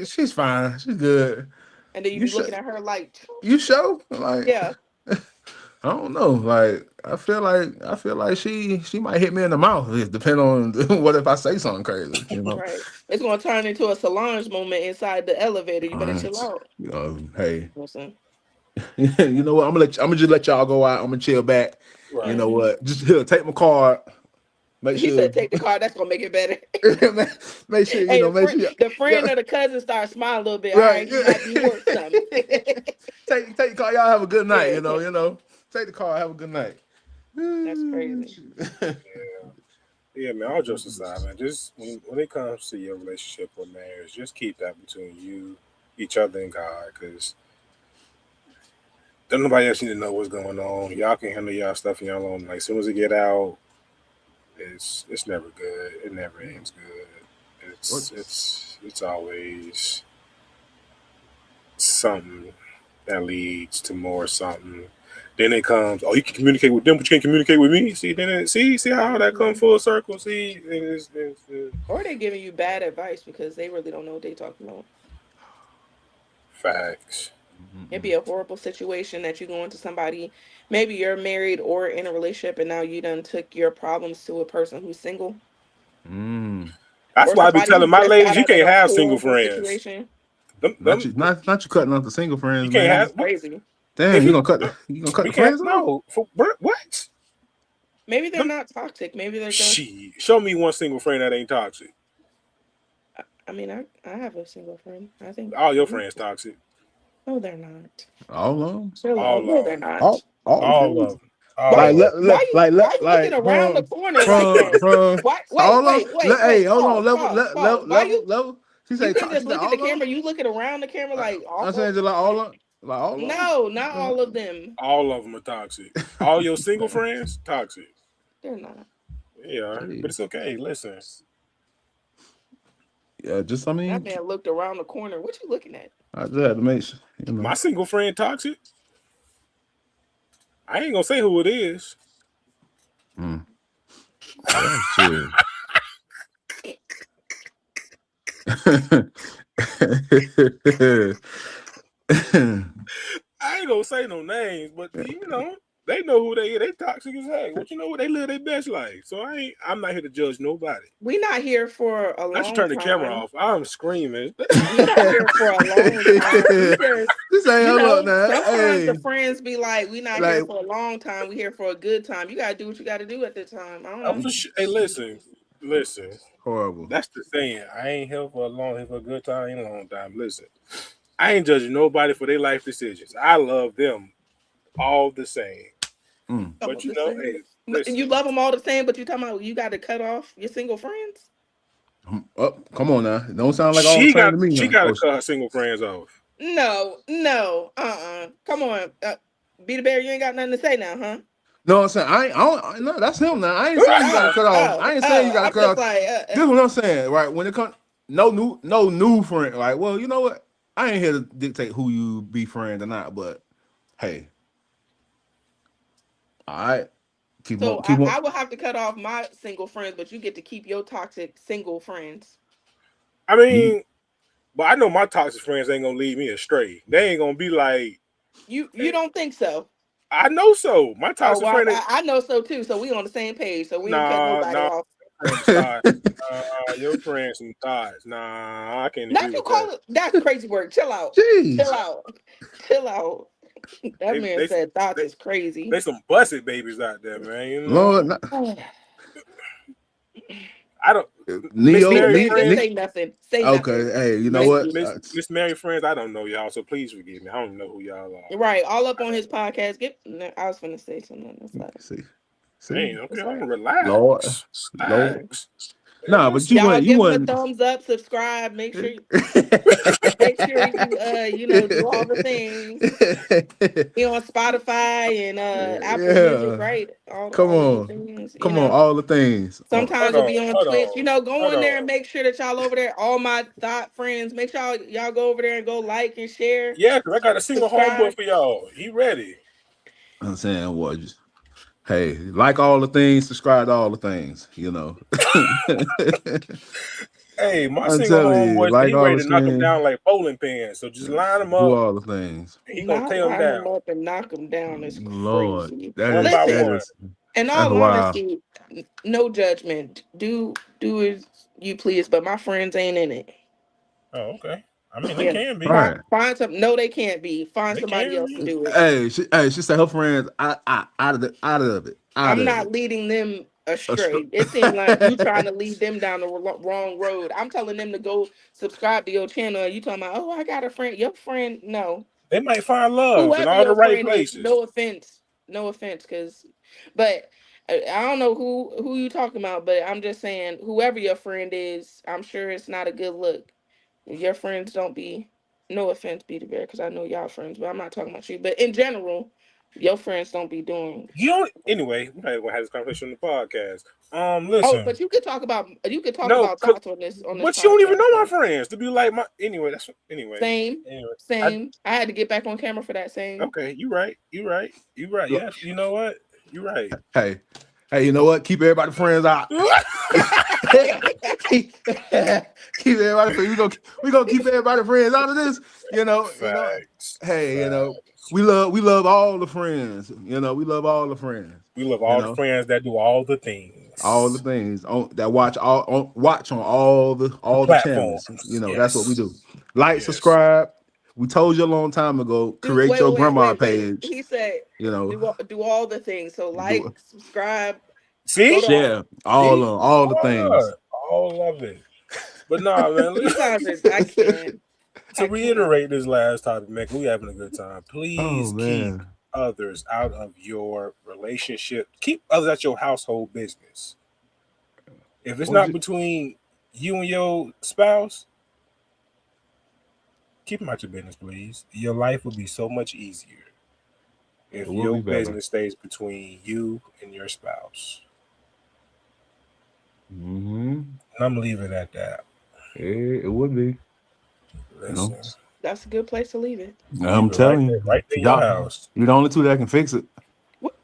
S3: she's fine. She's good.
S4: And then you
S3: You
S4: be
S3: should.
S4: looking at her like,
S3: You show like
S4: yeah,
S3: I don't know. Like I feel like she might hit me in the mouth. It depend on what if I say something crazy. You know.
S4: right. It's gonna turn into a Solange moment inside the elevator. You better chill out.
S3: Hey,
S4: Listen.
S3: you know what? I'm gonna just let y'all go out. I'm gonna chill back.
S2: Right.
S3: You know what? Just here, take my card. Make
S4: He
S3: sure.
S4: said, "Take the car. That's gonna make it better."
S3: make sure
S4: Hey,
S3: make sure.
S4: the friend
S3: Yeah,
S4: or the cousin start smiling a little bit. All
S3: right.
S4: right, you might be worth something.
S3: take the car. Y'all have a good night.
S4: Yeah.
S3: You know. Take the car. Have a good night.
S4: That's crazy.
S2: Yeah, man. All jokes aside, man. Just when it comes to your relationship or marriage, just keep that between you, each other, and God, because don't nobody else need to know what's going on. Y'all can handle y'all stuff in y'all own. Like as soon as it get out, it's never good. It never ends good. It's always something that leads to more something. Then it comes, oh, you can communicate with them, but you can't communicate with me. See, see how that comes full circle. See,
S4: Or they giving you bad advice because they really don't know what they talking about.
S2: facts.
S4: It'd be a horrible situation that you go into somebody. Maybe you're married or in a relationship, and now you done took your problems to a person who's single.
S2: That's
S4: Or
S2: why I be
S4: somebody who
S2: telling my
S4: just
S2: ladies,
S4: got
S2: you
S4: out of
S2: can't
S4: a
S2: have single
S4: horrible
S2: friends.
S4: situation.
S3: Not you cutting off the single friends,
S2: You can't
S3: man.
S2: have
S4: That's crazy.
S3: Damn,
S2: if
S3: you
S2: you-
S3: gonna cut
S2: we
S3: the
S2: can't.
S3: friends off?
S2: No, what?
S4: Maybe they're
S2: Them-
S4: not toxic. Maybe they're just.
S2: Shit. Show me one single friend that ain't toxic.
S4: I mean, I have a single friend. I think
S2: All your friends toxic.
S4: No, they're not.
S3: All of them.
S4: Chill
S2: All
S4: out. No,
S2: of
S4: they're
S2: them.
S4: not.
S3: All
S2: All
S3: friends.
S2: of them. All
S4: Why
S2: of
S4: you,
S2: them.
S4: why you looking around the corner like that?
S3: from
S4: Why?
S3: all
S4: Wait,
S3: of
S4: wait,
S3: them. Hey,
S4: wait.
S3: hold on,
S4: Pause. Why you?
S3: level. She
S4: You
S3: said,
S4: can just look at
S3: all
S4: the
S3: of them.
S4: camera. You looking around the camera like
S3: I'm saying
S4: awful.
S3: just like all of, like all of them.
S4: No, not all of them.
S2: All of them are toxic. All your single friends toxic.
S4: They're not.
S2: Yeah, but it's okay. Listen,
S3: Yeah, just
S4: That man looked around the corner. What you looking at?
S3: I just had to make sure.
S2: my single friend toxic. I ain't gonna say who it is.
S3: Shit.
S2: I ain't gonna say no names, but they know who they are. They toxic as heck. But you know what? They live their best life. So I'm not here to judge nobody.
S4: We not here for a long
S2: I should turn the
S4: time.
S2: camera off. I'm screaming.
S4: We not here for a long time. We just,
S3: This ain't
S4: you know,
S3: up now.
S4: sometimes
S3: Hey,
S4: the friends be like, we not
S3: Like-
S4: here for a long time. We here for a good time. You gotta do what you gotta do at the time. I don't know.
S2: Hey, listen.
S3: horrible.
S2: That's the saying. I ain't here for a good time, ain't a long time. Listen, I ain't judging nobody for their life decisions. I love them all the same. But you know, hey, listen.
S4: You love them all the same, but you talking about you got to cut off your single friends?
S3: Oh, come on now. Don't sound like all the same to me.
S2: She
S3: now.
S2: got to cut her single friends off.
S4: No. Come on, Be the Bear. You ain't got nothing to say now, huh?
S3: No, I'm saying no, that's him now. I ain't saying you gotta cut off. I ain't saying you gotta cut off. This is what I'm saying, right? When it comes, no new friend. Like, well, you know what? I ain't here to dictate who you be friends or not, but hey, all right, keep
S4: So
S3: on.
S4: I will have to cut off my single friends, but you get to keep your toxic single friends.
S2: I mean, but I know my toxic friends ain't gonna lead me astray. They ain't gonna be like
S4: You don't think so?
S2: I know so. My toxic friend.
S4: I know so too. So we on the same page. So we ain't cut nobody off.
S2: Your friends some thoughts. Nah, I can't.
S4: Not you call it. That's crazy work. Chill out.
S3: Jeez.
S4: Chill out. That man said thoughts is crazy.
S2: There's some busted babies out there, man. You know?
S3: Lord,
S2: I don't.
S4: Say nothing. Say nothing.
S3: Okay, hey, you know what?
S2: Miss Mary friends, I don't know y'all, so please forgive me. I don't know who y'all are.
S4: Right, all up on his podcast. I was gonna say something.
S3: See.
S2: Dang, okay, I'm gonna relax.
S3: Lord. Nah, but you
S4: y'all give
S3: want
S4: him a thumbs up, subscribe, make sure you do all the things. Be on Spotify and Apple Music, right?
S3: Come on, all the things.
S4: Sometimes we'll be on Twitch. Go in there and make sure that y'all over there, all my thought friends, make sure y'all go over there and go like and share.
S2: Yeah, because I got a single homeboy for y'all. He ready.
S3: I'm saying what? Hey, like all the things, subscribe to all the things,
S2: Hey, my single homeboy, like he ready to knock them down like bowling pins. So just line them up.
S3: Do all the things.
S2: He gonna tear them down.
S4: Up and knock them down is crazy.
S3: Lord,
S2: that is
S4: in all honesty, no judgment. Do as you please, but my friends ain't in it.
S2: Oh, okay. I mean, they can be.
S3: Right.
S4: Find some. No, they can't be. Find somebody else to do it.
S3: Hey, she said her friends out of it.
S4: I'm not leading them astray. It seems like you trying to lead them down the wrong road. I'm telling them to go subscribe to your channel. You talking about? Oh, I got a friend. Your friend? No.
S2: They might find love in all the right places.
S4: No offense, but I don't know who you talking about. But I'm just saying, whoever your friend is, I'm sure it's not a good look. Your friends don't be, no offense, Be the Bear, because I know y'all friends, but I'm not talking about you. But in general, your friends don't be doing.
S2: Anyway, we're not gonna have this conversation on the podcast. Listen.
S4: Oh, but you could talk about thoughts on this.
S2: But you don't even know my friends to be like my. Anyway, that's
S4: Same. I had to get back on camera for that. Same.
S2: Okay, you right. Yeah, you know what? You're right.
S3: Hey, you know what? Keep everybody friends out. keep everybody friends. We gonna keep everybody friends out of this. You know.
S2: Facts.
S3: Hey,
S2: Facts.
S3: we love all the friends. We love all the friends.
S2: We love all the friends that do all the things.
S3: All the things that watch on all the
S2: platforms.
S3: channels. That's what we do. Like, subscribe. We told you a long time ago. Create your grandma page.
S4: He said, do all the things. So subscribe.
S2: See,
S3: share all the things.
S2: All of it. But nah, man.
S4: I can't.
S2: To reiterate this last topic, man, we having a good time. Please keep others out of your relationship. Keep others at your household business. If it's not between you and your spouse, keep them out your business, please. Your life will be so much easier if your business stays between you and your spouse. And I'm leaving it at that.
S3: It would be.
S2: Listen.
S4: That's a good place to leave it.
S3: I'm telling you,
S2: right in your house.
S3: You're the only two that can fix it.
S4: What?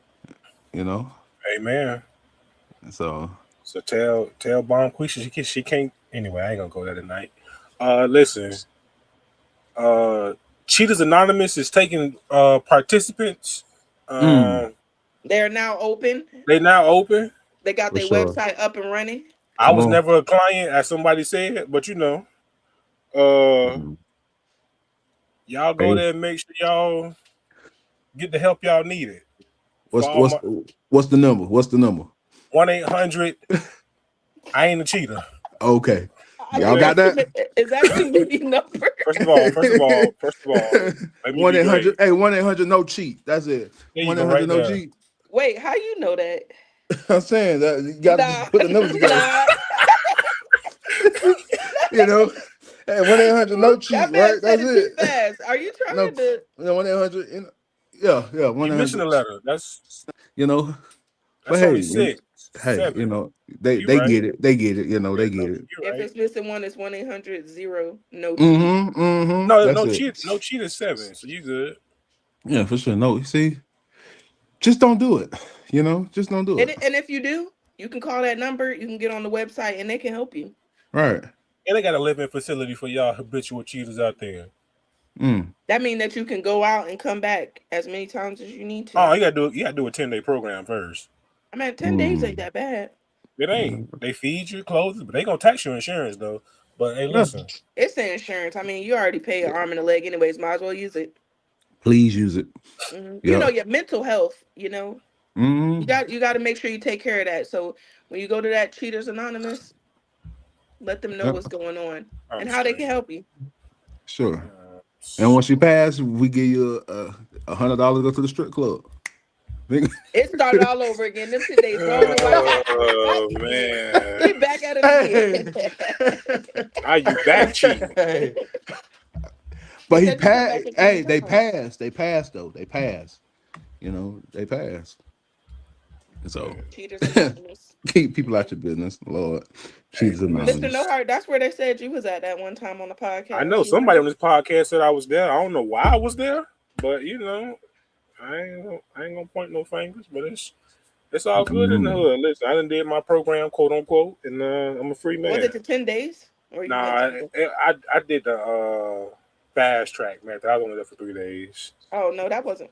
S3: Amen. So
S2: tell Bomb Quisha she can't. Anyway, I ain't gonna go there tonight. Listen. Cheaters Anonymous is taking participants.
S4: They're now open.
S2: They
S4: got their website up and running.
S2: I was never a client, as somebody said, but y'all go there and make sure y'all get the help y'all needed.
S3: What's the number?
S2: 1-800 I ain't a cheater.
S3: Okay. Y'all got that?
S4: Is that the number?
S2: First of all,
S3: 1-800. Hey, 1-800 no cheat. That's it. 1-800 no cheat.
S4: Wait, how you know that?
S3: I'm saying that you gotta put the numbers together. Hey, 1-800 no cheat, right? That's it.
S4: Fast. Are you trying to?
S3: 1-800. Yeah. 1-800.
S2: You missing a letter. That's
S3: but
S2: only 6.
S3: Hey,
S2: 7.
S3: They
S2: right.
S3: get it. They get it. They get it.
S4: If it's missing one, it's 1-800-0 no.
S2: No cheat. No cheat is 7. So you good?
S3: Yeah, for sure. No, see, just don't do it. Just don't do it.
S4: And if you do, you can call that number. You can get on the website, and they can help you.
S3: Right.
S2: And they got a living facility for y'all habitual cheaters out there.
S4: That means that you can go out and come back as many times as you need to.
S2: Oh, you gotta do a 10-day program first.
S4: I mean, 10 days ain't that bad.
S2: It ain't. They feed you, clothes, but they gonna tax your insurance though. But hey, listen,
S4: it's the insurance. I mean, you already pay an arm and a leg anyways. Might as well use it.
S3: Please use it.
S4: Your mental health. You got to make sure you take care of that. So when you go to that Cheaters Anonymous, let them know what's going on and how they can help you.
S3: Sure. And once you pass, we give you $100 to go to the strip club.
S4: It started all over again. Them 10 days.
S2: Oh man!
S4: Get back at it again.
S2: Are you back cheating?
S3: But he passed. Hey, they passed. They passed though. They passed. They passed. So keep people out your business, Lord. Cheaters Anonymous.
S4: Mr. No Heart, that's where they said you was at that one time on the podcast.
S2: I know somebody on this podcast said I was there. I don't know why I was there, but I ain't gonna point no fingers. But it's all good in the hood. Listen, I done did my program, quote unquote, and I'm a free man.
S4: Was it the 10 days?
S2: Nah, I did the fast track method. I was only there for 3 days.
S4: Oh no, that wasn't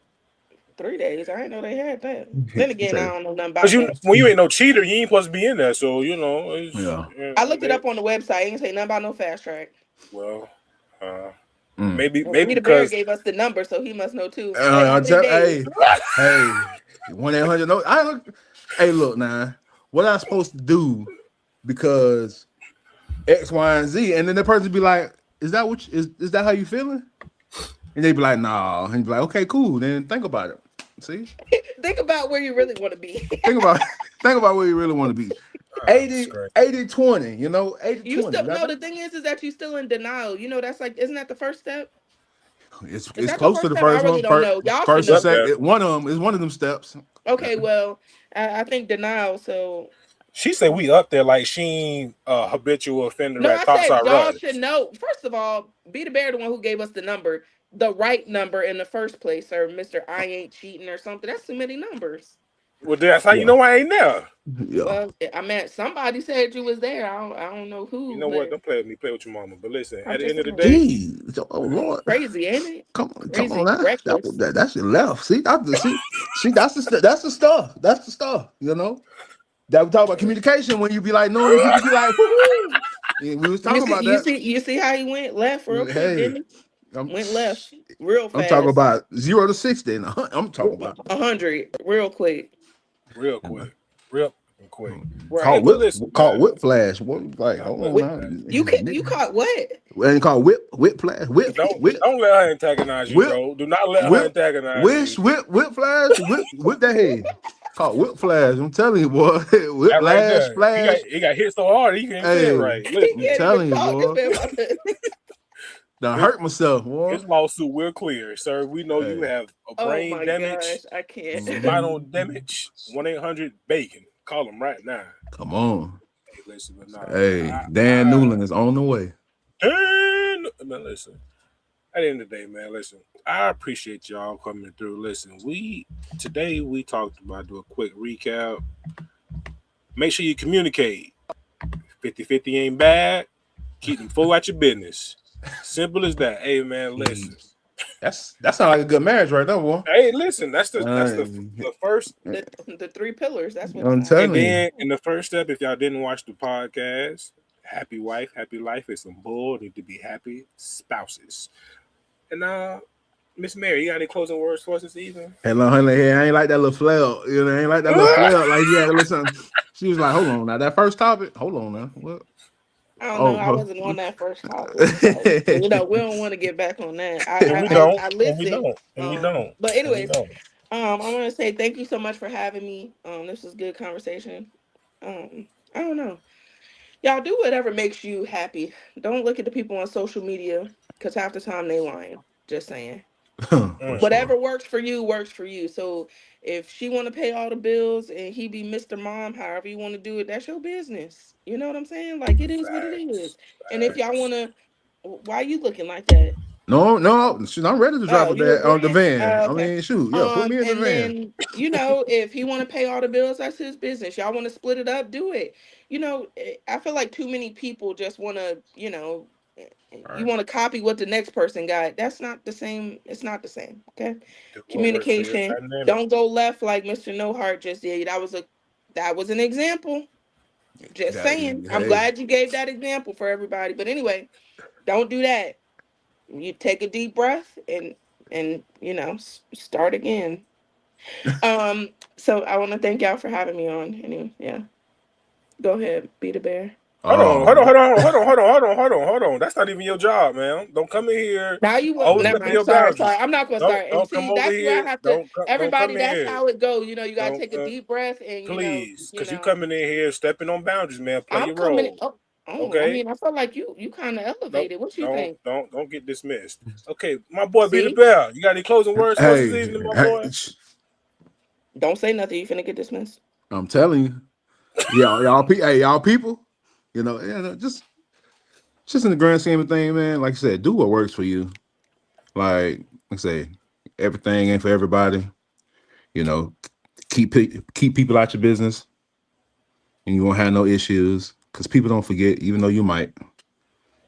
S4: 3 days. I didn't know they had that. Then again, I don't know nothing about
S2: that. When you ain't no cheater, you ain't supposed to be in there. So
S4: I looked it up on the website. It didn't say nothing about no fast track.
S2: Well, maybe
S4: Peter Bear gave us the number, so he must know too.
S3: Hey, 1-800 no. Hey, look now. What I supposed to do because X, Y, and Z, and then the person be like, "Is that what? Is that how you feeling?" And they be like, "Nah," and be like, "Okay, cool." Then think about it. See,
S4: think about where you really want to be.
S3: think about where you really want to be. 80-20, 80-20.
S4: You still no. The thing is that you still in denial. That's like, isn't that the first step?
S3: It's close to the first one. First and second. One of them is one of them steps.
S4: Okay, well, I think denial. So
S2: she said we up there like she ain't habitual offender.
S4: No, I said y'all should know. First of all, Be the Bear, the one who gave us the right number in the first place, or Mr. I ain't cheating or something. That's too many numbers.
S2: Well, that's how you
S3: Yeah.
S2: know I ain't there.
S3: Yeah.
S4: Well, I mean, somebody said you was there. I don't know who.
S2: You know what?
S4: But
S2: Don't play with me. Play with your mama. But listen,
S4: I'm
S2: at the
S4: just
S2: end of the
S4: saying,
S2: day,
S3: Jeez. Oh Lord.
S4: crazy, ain't it?
S3: Come on
S4: Crazy,
S3: now.
S4: reckless.
S3: That's your left. See, that's the stuff. That's the stuff, you know. That we talk about communication when you be like, knowing people be like, whoo. Yeah, we was talking about that.
S4: You see how he went left real quick,
S3: Hey,
S4: didn't he?
S3: I'm
S4: Went left real
S3: I'm talking
S4: fast.
S3: about 0 to 60. And I'm talking about
S4: 100 real quick.
S2: real quick. Real quick.
S4: Right.
S2: Hey, but listen,
S3: called
S2: man.
S3: whip flash. What like hold on
S4: Whip-
S3: now.
S4: You caught what?
S3: Ain't called whip flash. Whip
S2: Don't let her antagonize you,
S3: whip
S2: bro. Do not let her
S3: whip
S2: antagonize you.
S3: whip flash. Whip that head. Called whip flash. I'm telling you, boy. Whip
S2: That right
S3: flash
S2: there.
S3: flash.
S2: He got hit so hard he can't say it right.
S4: He
S2: Listen,
S4: can't
S3: telling
S4: even
S3: you,
S4: talk.
S3: boy.
S4: This man about to-
S3: Done hurt myself, boy.
S2: his lawsuit will clear, sir. We know you
S3: Hey.
S2: have a
S4: Oh
S2: brain
S4: my
S2: damage,
S4: gosh, I can't.
S2: spinal damage. 1-800-BACON. Call them right now.
S3: Come on.
S2: Hey, listen, but nah,
S3: Hey,
S2: man,
S3: Dan Newland is on the way.
S2: Dan, man, listen. At the end of the day, man, listen. I appreciate y'all coming through. Listen, today we talked about, do a quick recap. Make sure you communicate. 50-50 ain't bad. Keep them full out your business. Simple as that. Hey, man, listen.
S3: That sounds like a good marriage right there, boy.
S2: Hey, listen. That's the first.
S4: The 3 pillars. That's what
S3: I'm
S4: it's
S3: telling
S2: And
S3: you.
S2: then in the first step, if y'all didn't watch the podcast, happy wife, happy life is some bull. Need to be happy spouses. And Miss Mary, you got any closing words for us this evening?
S3: Hey, honey, hey, I ain't like that little flail. You know, I ain't like that little flail. Like you had to listen. She was like, hold on now. That first topic, hold on now. What?
S4: I don't know. I wasn't on that first topic. So, we don't want to get back on that.
S2: And we don't.
S4: I
S2: And we
S4: listened.
S2: don't. And we don't.
S4: But
S2: And we
S4: anyways,
S2: don't.
S4: I want to say thank you so much for having me. This was good conversation. I don't know. Y'all do whatever makes you happy. Don't look at the people on social media because half the time they lying. Just saying. Whatever works for you works for you. So if she want to pay all the bills and he be Mr. Mom, however you want to do it, that's your business. You know what I'm saying? Like it is what it is. And if y'all want to, why you looking like that?
S3: No, shoot, I'm ready to drop
S4: You
S3: it on the
S4: agreeing?
S3: van. I
S4: Okay.
S3: mean, shoot, yeah, put me in the
S4: And
S3: van.
S4: then if he want to pay all the bills, that's his business. Y'all want to split it up, do it. I feel like too many people just want to, you want to copy what the next person got. That's not the same. It's not the same. Okay. Communication. Don't go left like Mr. No Heart just did. That was an example. Just saying. I'm glad you gave that example for everybody. But anyway, don't do that. You take a deep breath and start again. So I want to thank y'all for having me on. Anyway, yeah. Go ahead, be the bear.
S2: Hold on. That's not even your job, man. Don't come in here.
S4: Now you will. Never mind. Sorry. I'm not gonna start. And
S2: Don't
S4: see,
S2: come over
S4: that's
S2: here.
S4: where I have to. Everybody,
S2: don't come
S4: that's
S2: here.
S4: how it goes. You got to take a deep breath and
S2: please, because you coming in here stepping on boundaries, man. Play your role.
S4: Okay. I mean, I feel like you kind of elevated. What you think?
S2: Don't get dismissed. Okay, my boy, be the bear. You got any closing words for us this evening, my boy?
S4: Don't say nothing. You finna get dismissed.
S3: I'm telling you. Y'all people, just in the grand scheme of things, man. Like I said, do what works for you. Like I say, everything ain't for everybody. Keep people out your business, and you won't have no issues because people don't forget, even though you might.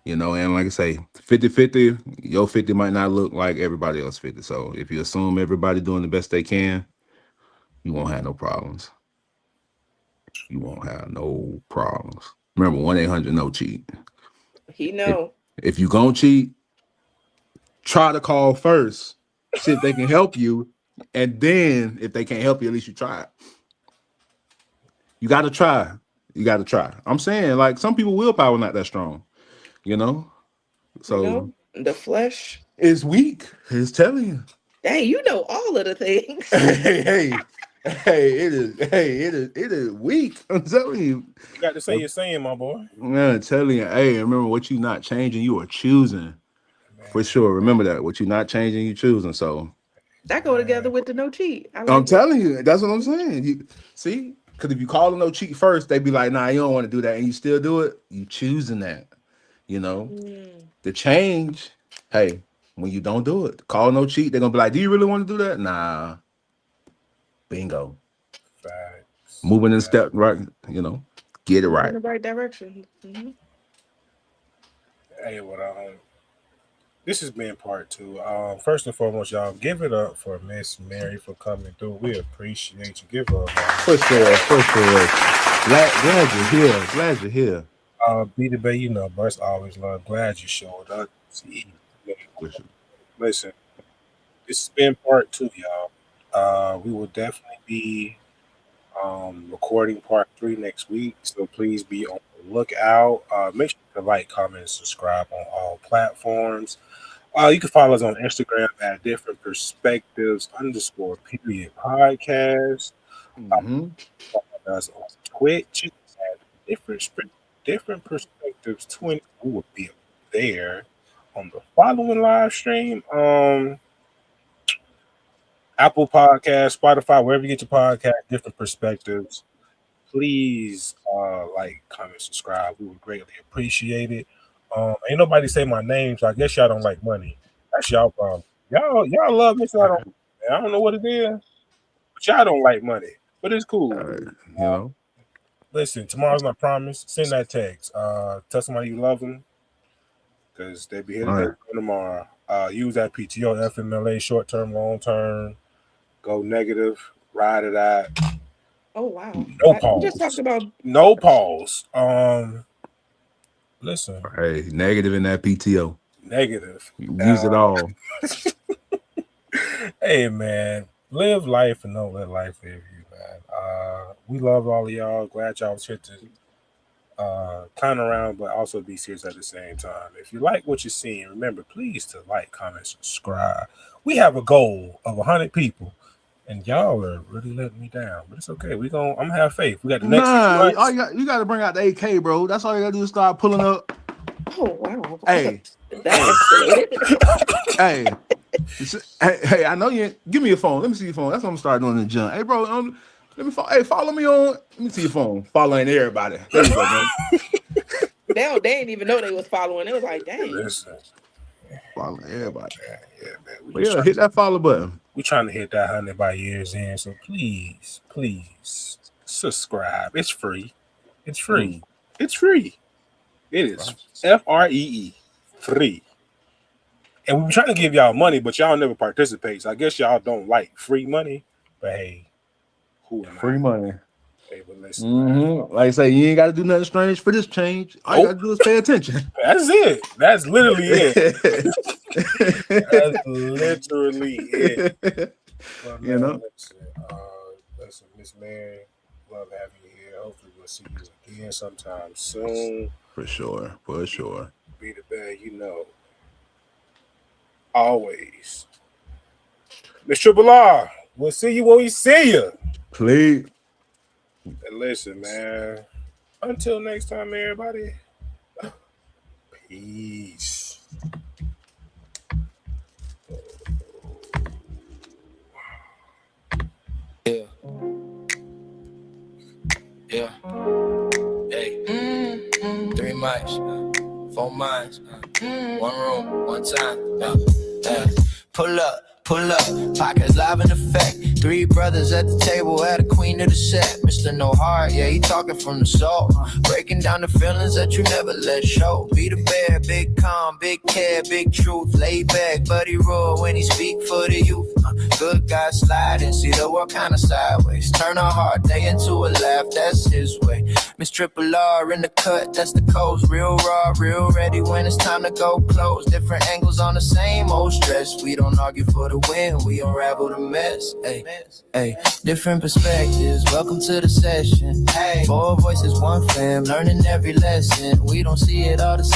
S3: And like I say, 50-50, your 50 might not look like everybody else 50. So if you assume everybody doing the best they can, you won't have no problems. You won't have no problems. Remember, 1-800-NO-CHEAT.
S4: He know.
S3: If you gonna cheat, try to call first. See if they can help you. And then if they can't help you, at least you try it. You gotta try. I'm saying, like, some people willpower not that strong. So
S4: the flesh
S3: is weak. It's telling you.
S4: Dang, you know all of the things.
S3: It is weak. I'm telling you.
S2: You got to say you're saying, my boy.
S3: I'm telling you. Hey, remember what you not changing, you are choosing. For sure. Remember that. What you not changing, you choosing. So
S4: that go together with the no cheat.
S3: I'm telling you, that's what I'm saying. You see, because if you call them no cheat first, they be like, nah, you don't want to do that, and you still do it, you choosing that. The change, hey, when you don't do it, call no cheat, they're gonna be like, do you really want to do that? Nah. Bingo.
S2: Facts.
S3: moving in step right, you know, get it
S4: In
S3: right.
S4: the right direction. Mm-hmm.
S2: Hey, what this has been part 2. First and foremost, y'all, give it up for Miss Mary for coming through. We appreciate you. Give her a
S3: For sure. Glad you're here. Glad you're here.
S2: Be the Bay, you know, but it's always love. Glad you showed up. Listen, this has been part 2, y'all. We will definitely be recording part 3 next week, so please be on the lookout. Make sure to like, comment, and subscribe on all platforms. You can follow us on Instagram at different perspectives _period podcast. Follow us on Twitch at different perspectives 20. We will be there on the following live stream. Apple Podcast, Spotify, wherever you get your podcast, different perspectives. Please like, comment, subscribe. We would greatly appreciate it. Ain't nobody say my name, so I guess y'all don't like money. That's y'all problem. Y'all love me, so I don't know what it is, but y'all don't like money. But it's cool.
S3: You know.
S2: Listen, tomorrow's my promise. Send that text. Tell somebody you love them, because they be here today, tomorrow. Use that PTO, FMLA, short term, long term. Go negative, ride it out.
S4: Oh wow.
S2: No pause.
S4: We just talked about
S2: no pause. Listen.
S3: Hey, negative in that PTO.
S2: Negative.
S3: Use it all.
S2: Hey man, live life and don't let life live you, man. We love all of y'all. Glad y'all was here to turn around, but also be serious at the same time. If you like what you're seeing, remember, please to like, comment, subscribe. We have a goal of 100 people. And y'all are really letting me down, but it's okay. I'm gonna have faith. We got the next 6 months.
S3: You got to bring out the AK, bro. That's all you got to do is start pulling up.
S4: Oh wow.
S3: Hey,
S4: that escalated.
S3: hey, I know you. Give me your phone. Let me see your phone. That's what I'm starting doing in the gym. Hey, bro, let me. Follow me on. Let me see your phone. Following everybody. There you go, man.
S4: They didn't even know they was following. It was like, dang.
S2: Listen.
S3: Following everybody.
S2: Yeah, man.
S3: Hit that follow button.
S2: We're trying to hit that 100 by year's end, so please subscribe. It's free. It's free. It's free. It is FREE, free. And we're trying to give y'all money, but y'all never participate. So I guess y'all don't like free money. But hey, who am I?
S3: Free money.
S2: Hey, but listen,
S3: like I say, you ain't got to do nothing strange for this change. All you got to do is pay attention.
S2: That's it. That's literally it. That's literally it. Well,
S3: you know.
S2: Listen, Miss Mary, love having you here. Hopefully we'll see you again sometime soon.
S3: For sure.
S2: Be the bad, you know. Always. Miss Triple R, we'll see you when we see you.
S3: Please.
S2: And listen, man. Until next time, everybody. Peace.
S1: Yeah. Yeah. Hey. 3 mics, 4 minds, 1 room, 1 time. Yeah. Pull up, pockets live in effect. 3 brothers at the table, at a queen of the set. Mr. No Heart, yeah, he talking from the soul. Breaking down the feelings that you never let show. Be the bear, big calm, big care, big truth. Lay back, but he roar when he speak for the youth. Good guy sliding, see the world kinda sideways. Turn a hard day into a laugh, that's his way. Miss Triple R in the cut, that's the coast. Real raw, real ready when it's time to go close. Different angles on the same old stress. We don't argue for the win, we unravel the mess. Hey, different perspectives, welcome to the session. Hey, 4 voices, 1 fam, learning every lesson. We don't see it all the same.